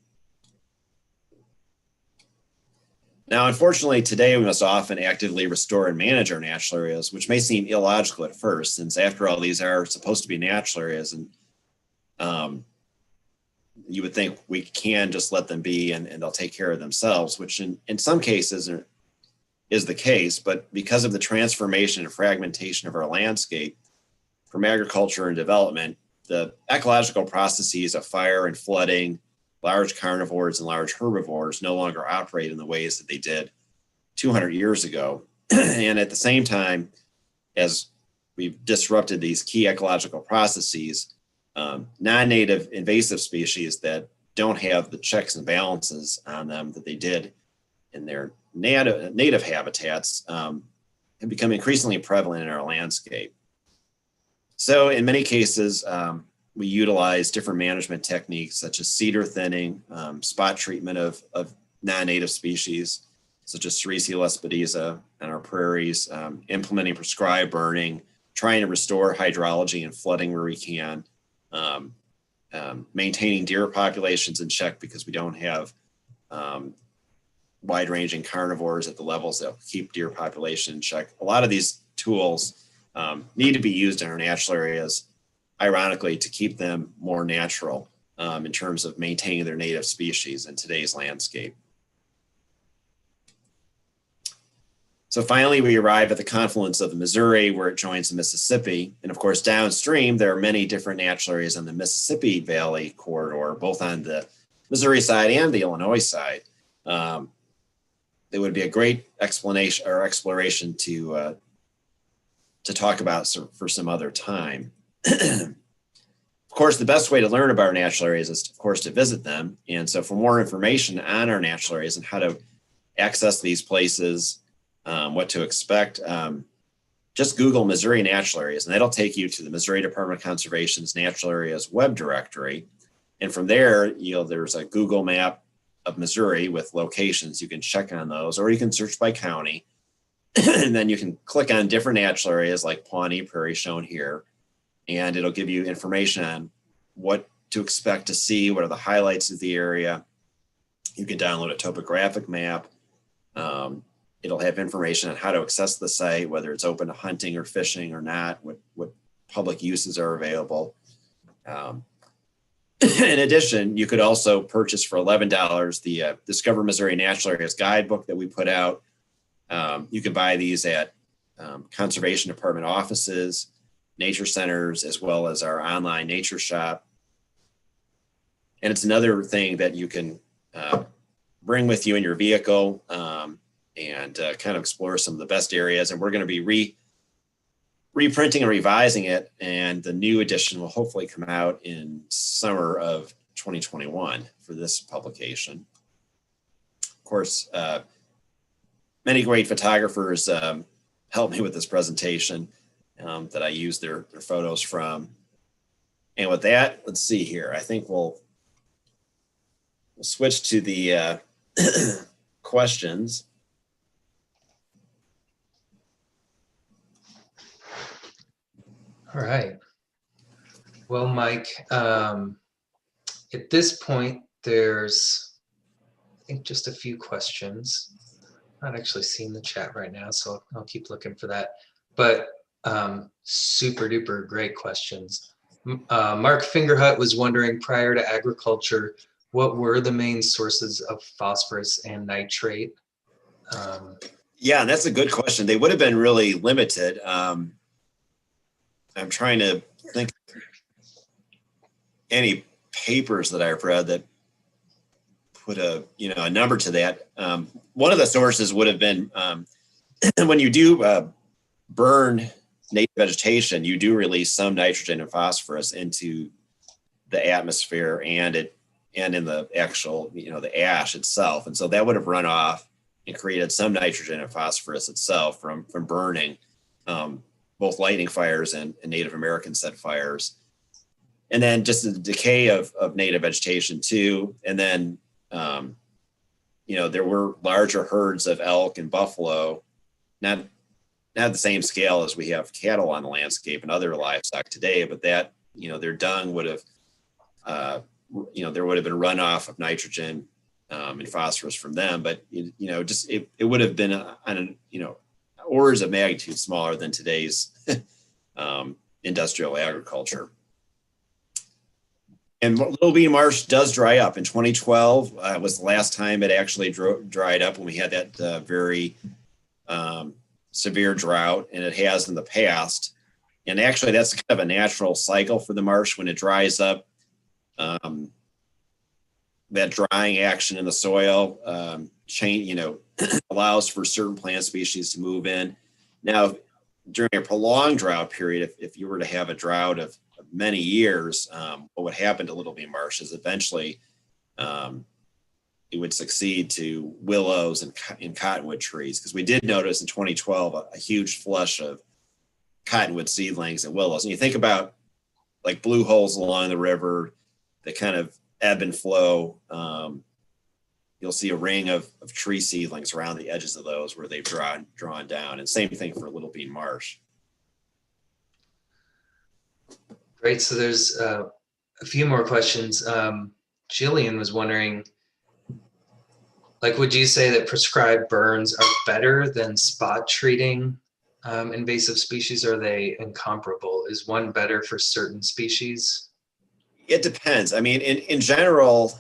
Now, unfortunately, today we must often actively restore and manage our natural areas, which may seem illogical at first, since after all, these are supposed to be natural areas, and you would think we can just let them be and they'll take care of themselves, which in some cases is the case. But because of the transformation and fragmentation of our landscape from agriculture and development, the ecological processes of fire and flooding, large carnivores and large herbivores no longer operate in the ways that they did 200 years ago. And at the same time, as we've disrupted these key ecological processes, non-native invasive species that don't have the checks and balances on them that they did in their native habitats have become increasingly prevalent in our landscape. So in many cases, we utilize different management techniques such as cedar thinning, spot treatment of non-native species, such as Sericea lespedeza on our prairies, implementing prescribed burning, trying to restore hydrology and flooding where we can, maintaining deer populations in check because we don't have wide-ranging carnivores at the levels that keep deer population in check. A lot of these tools need to be used in our natural areas, ironically, to keep them more natural in terms of maintaining their native species in today's landscape. So finally, we arrive at the confluence of the Missouri where it joins the Mississippi. And of course, downstream, there are many different natural areas on the Mississippi Valley corridor, both on the Missouri side and the Illinois side. It would be a great explanation or exploration to talk about for some other time. Of course, the best way to learn about our natural areas is, of course, to visit them. And so for more information on our natural areas and how to access these places, what to expect, just Google Missouri natural areas, and that'll take you to the Missouri Department of Conservation's natural areas web directory. And from there, there's a Google map of Missouri with locations. You can check on those, or you can search by county. And then you can click on different natural areas like Pawnee Prairie shown here. And it'll give you information on what to expect to see, what are the highlights of the area. You can download a topographic map. It'll have information on how to access the site, whether it's open to hunting or fishing or not, what public uses are available. In addition, you could also purchase for $11 the Discover Missouri Natural Areas Guidebook that we put out. You can buy these at Conservation Department offices, nature centers, as well as our online nature shop. And it's another thing that you can bring with you in your vehicle and kind of explore some of the best areas. And we're going to be reprinting and revising it. And the new edition will hopefully come out in summer of 2021 for this publication. Of course, many great photographers helped me with this presentation that I used their photos from. And with that, let's see here. I think we'll switch to the questions. All right. Well, Mike, at this point, there's, I think, just a few questions. Not actually seeing the chat right now, so I'll keep looking for that. But super duper great questions. Mark Fingerhut was wondering, prior to agriculture, what were the main sources of phosphorus and nitrate? Yeah, that's a good question. They would have been really limited. I'm trying to think any papers that I've read that put a number to that. One of the sources would have been when you do burn native vegetation, you do release some nitrogen and phosphorus into the atmosphere and in the actual the ash itself, and so that would have run off and created some nitrogen and phosphorus itself from burning both lightning fires and Native American set fires. And then just the decay of native vegetation too. And then, there were larger herds of elk and buffalo, not the same scale as we have cattle on the landscape and other livestock today, but that, their dung would have, there would have been runoff of nitrogen and phosphorus from them. But, it would have been on orders of magnitude smaller than today's industrial agriculture. And Little Bean Marsh does dry up. In 2012 was the last time it actually dried up, when we had that very severe drought, and it has in the past. And actually, that's kind of a natural cycle for the marsh. When it dries up, that drying action in the soil allows for certain plant species to move in. Now, during a prolonged drought period, if you were to have a drought of many years, what would happen to Little Bean Marsh is eventually it would succeed to willows and cottonwood trees, because we did notice in 2012 a huge flush of cottonwood seedlings and willows. And you think about like blue holes along the river that kind of ebb and flow. You'll see a ring of tree seedlings around the edges of those where they've drawn down. And same thing for Little Bean Marsh. Great. So there's a few more questions. Jillian was wondering, would you say that prescribed burns are better than spot treating invasive species? Or are they incomparable? Is one better for certain species? It depends. I mean, in general,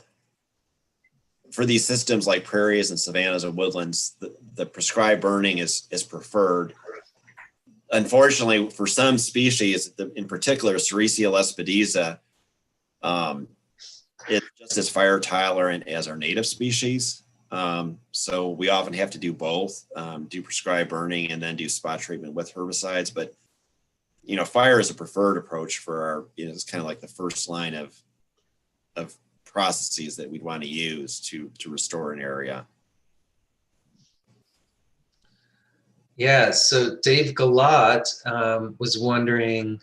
for these systems like prairies and savannas and woodlands, the prescribed burning is preferred. Unfortunately, for some species, in particular, Sericea lespedeza, it's just as fire tolerant as our native species. So we often have to do both, do prescribed burning and then do spot treatment with herbicides. But, fire is a preferred approach for our, it's kind of like the first line of processes that we'd want to use to restore an area. Yeah, so Dave Galat was wondering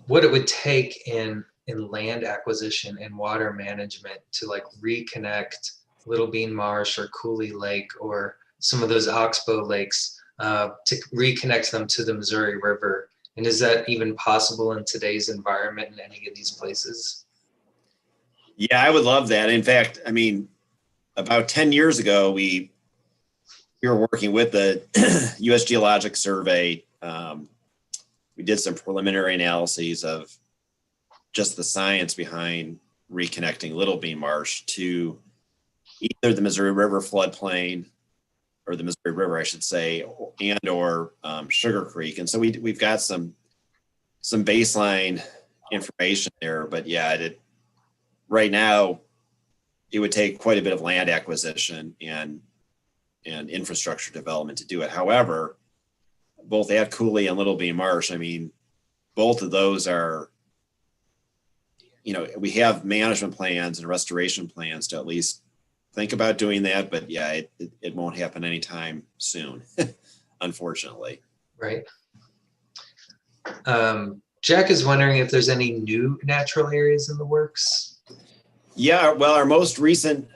what it would take in land acquisition and water management to like reconnect Little Bean Marsh or Cooley Lake or some of those oxbow lakes to reconnect them to the Missouri River. And is that even possible in today's environment in any of these places? Yeah, I would love that. In fact, I mean, about 10 years ago, we were working with the U.S. Geologic Survey. We did some preliminary analyses of just the science behind reconnecting Little Bean Marsh to either the Missouri River floodplain or the Missouri River, I should say, and or Sugar Creek. And so we've got some baseline information there. But yeah, right now it would take quite a bit of land acquisition and infrastructure development to do it. However, both at Cooley and Little Bean Marsh, I mean, both of those are, we have management plans and restoration plans to at least think about doing that. But yeah, it won't happen anytime soon, unfortunately. Right. Jack is wondering if there's any new natural areas in the works. Yeah, well, our most recent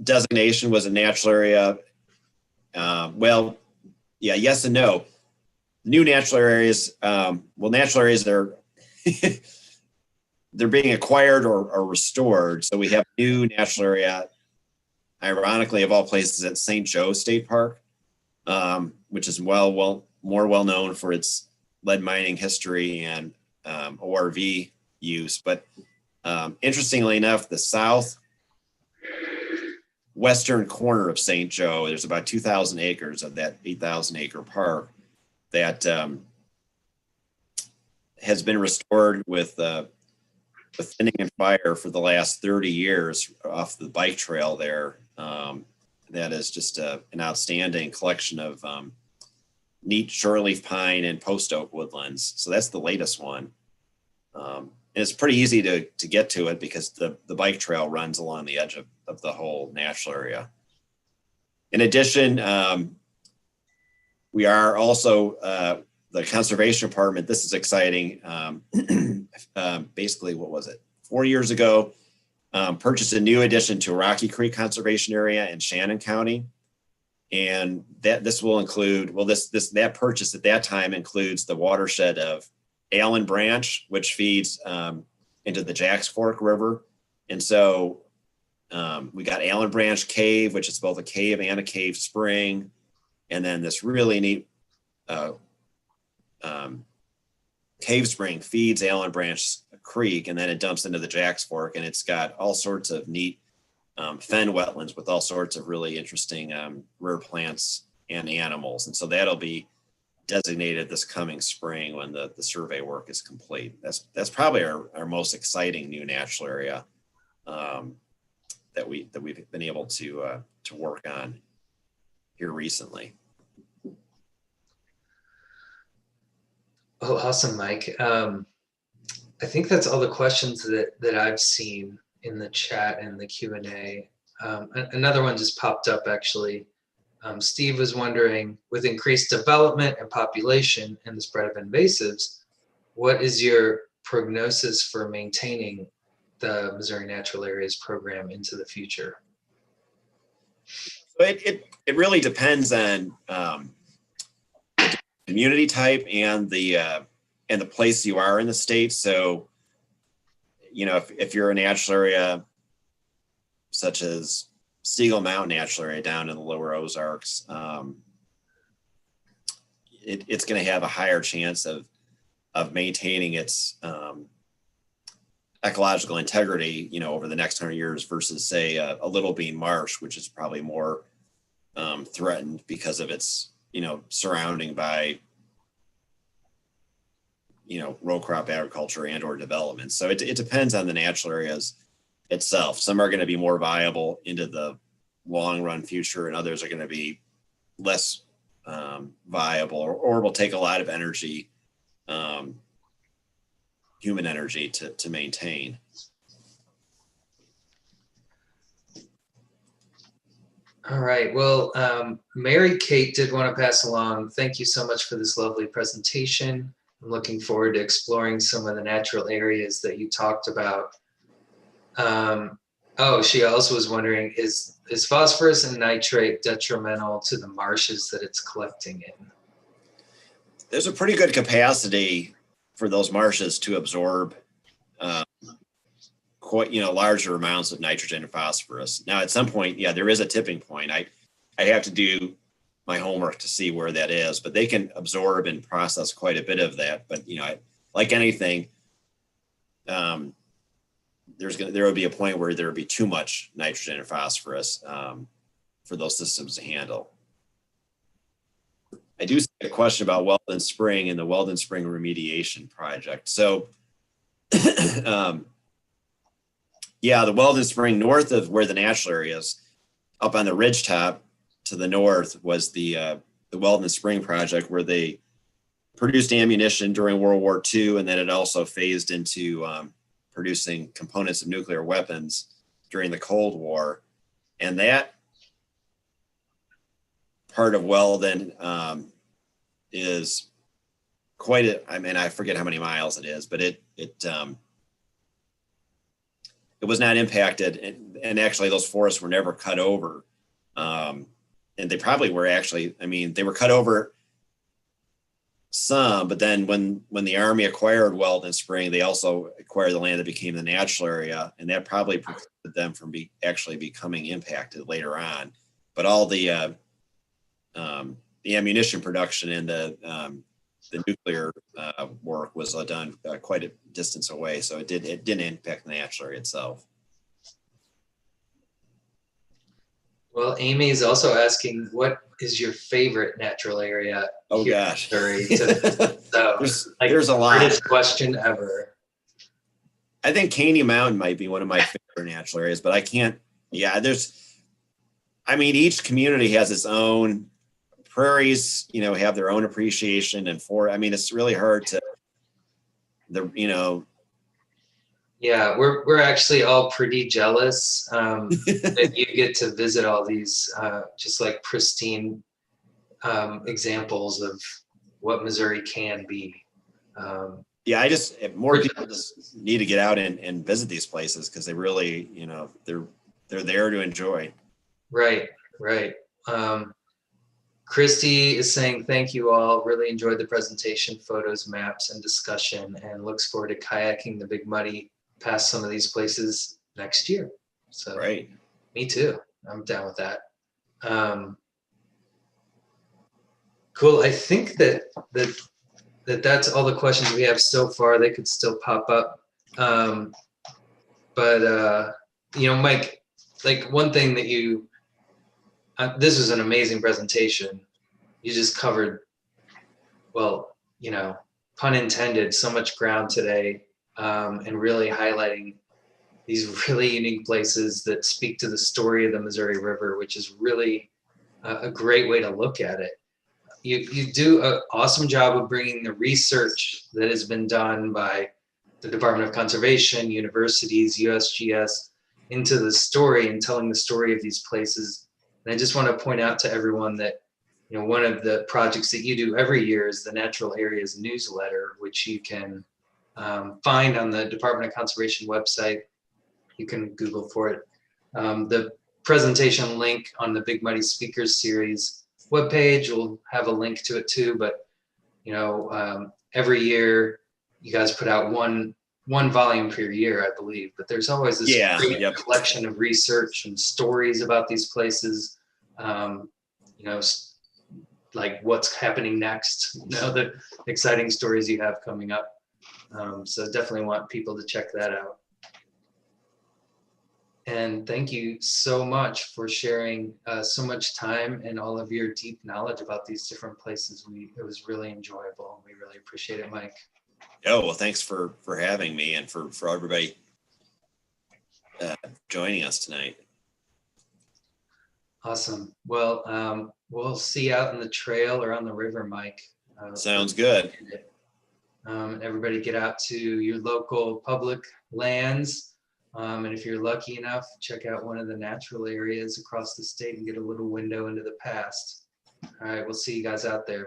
designation was a natural area. Well, yeah, yes and no. New natural areas, natural areas are they're being acquired or restored. So we have new natural area, ironically, of all places, at St. Joe State Park, which is more well known for its lead mining history and ORV use. But interestingly enough, the southwestern corner of St. Joe, there's about 2,000 acres of that 8,000 acre park that has been restored with thinning and fire for the last 30 years off the bike trail there. That is just an outstanding collection of neat shortleaf pine and post oak woodlands. So that's the latest one. And it's pretty easy to get to it because the bike trail runs along the edge of the whole natural area. In addition, we are also the conservation department. This is exciting. Basically, what was it? 4 years ago, purchased a new addition to Rocky Creek Conservation Area in Shannon County. And this will include, that purchase at that time includes the watershed of Allen Branch, which feeds into the Jacks Fork River. And so we got Allen Branch Cave, which is both a cave and a cave spring. And then this really neat cave spring feeds Allen Branch Creek, and then it dumps into the Jacks Fork, and it's got all sorts of neat fen wetlands with all sorts of really interesting rare plants and animals. And so that'll be designated this coming spring when the survey work is complete. That's probably our most exciting new natural area that we've been able to work on here recently. Oh, awesome, Mike. I think that's all the questions that I've seen in the chat and the Q&A. Another one just popped up actually. Steve was wondering, with increased development and population and the spread of invasives, what is your prognosis for maintaining the Missouri Natural Areas program into the future? So it really depends on community type and the place you are in the state. So, if you're a natural area such as Siegel Mountain Natural Area down in the lower Ozarks, it's going to have a higher chance of maintaining its ecological integrity, over the next 100 years versus, say, a Little Bean Marsh, which is probably more threatened because of its, surrounding by, row crop agriculture and or development. So it depends on the natural areas itself. Some are going to be more viable into the long run future, and others are going to be less viable or will take a lot of energy, human energy to maintain. All right. Well, Mary Kate did want to pass along. Thank you so much for this lovely presentation. I'm looking forward to exploring some of the natural areas that you talked about. Oh, she also was wondering, is phosphorus and nitrate detrimental to the marshes that it's collecting in? There's a pretty good capacity for those marshes to absorb quite, larger amounts of nitrogen and phosphorus. Now, at some point, yeah, there is a tipping point. I have to do my homework to see where that is, but they can absorb and process quite a bit of that. But like anything, there would be a point where there would be too much nitrogen and phosphorus for those systems to handle. I do see a question about Weldon Spring and the Weldon Spring remediation project. So, yeah, the Weldon Spring north of where the natural area is, up on the ridge top to the north, was the Weldon Spring project, where they produced ammunition during World War II, and then it also phased into producing components of nuclear weapons during the Cold War. And that part of Weldon is quite I forget how many miles it is, but it was not impacted, and actually those forests were never cut over, and they probably were actually, they were cut over some, but then when the Army acquired Weldon Spring, they also acquired the land that became the natural area, and that probably prevented them from actually becoming impacted later on. But all the ammunition production and the nuclear work was done quite a distance away, so it didn't impact the natural area itself. Well, Amy is also asking, what is your favorite natural area? Oh gosh, there's a lot. Hardest question ever. I think Caney Mountain might be one of my favorite natural areas, but I can't. Yeah, each community has its own. Prairies, have their own appreciation, and it's really hard to Yeah, we're actually all pretty jealous that you get to visit all these just like pristine examples of what Missouri can be. Yeah, more people just need to get out and visit these places, because they really, they're there to enjoy. Right. Christy is saying, thank you all. Really enjoyed the presentation, photos, maps, and discussion, and looks forward to kayaking the Big Muddy past some of these places next year. So, right. Me too. I'm down with that. Cool. I think that's all the questions we have so far. They could still pop up. Mike, like one thing that this was an amazing presentation. You just covered, well, pun intended, so much ground today, and really highlighting these really unique places that speak to the story of the Missouri River, which is really a great way to look at it. You do an awesome job of bringing the research that has been done by the Department of Conservation, universities, USGS, into the story and telling the story of these places. And I just want to point out to everyone that, one of the projects that you do every year is the Natural Areas newsletter, which you can find on the Department of Conservation website. You can Google for it. The presentation link on the Big Muddy Speakers Series webpage will have a link to it too. But, every year you guys put out one volume per year, I believe, but there's always this great collection of research and stories about these places, like what's happening next, the exciting stories you have coming up. So definitely want people to check that out. And thank you so much for sharing so much time and all of your deep knowledge about these different places. It was really enjoyable. We really appreciate it, Mike. Oh, well, thanks for having me, and for everybody joining us tonight. Awesome. Well, we'll see you out in the trail or on the river, Mike. Sounds good. Everybody get out to your local public lands And if you're lucky enough, check out one of the natural areas across the state and get a little window into the past. All right, we'll see you guys out there.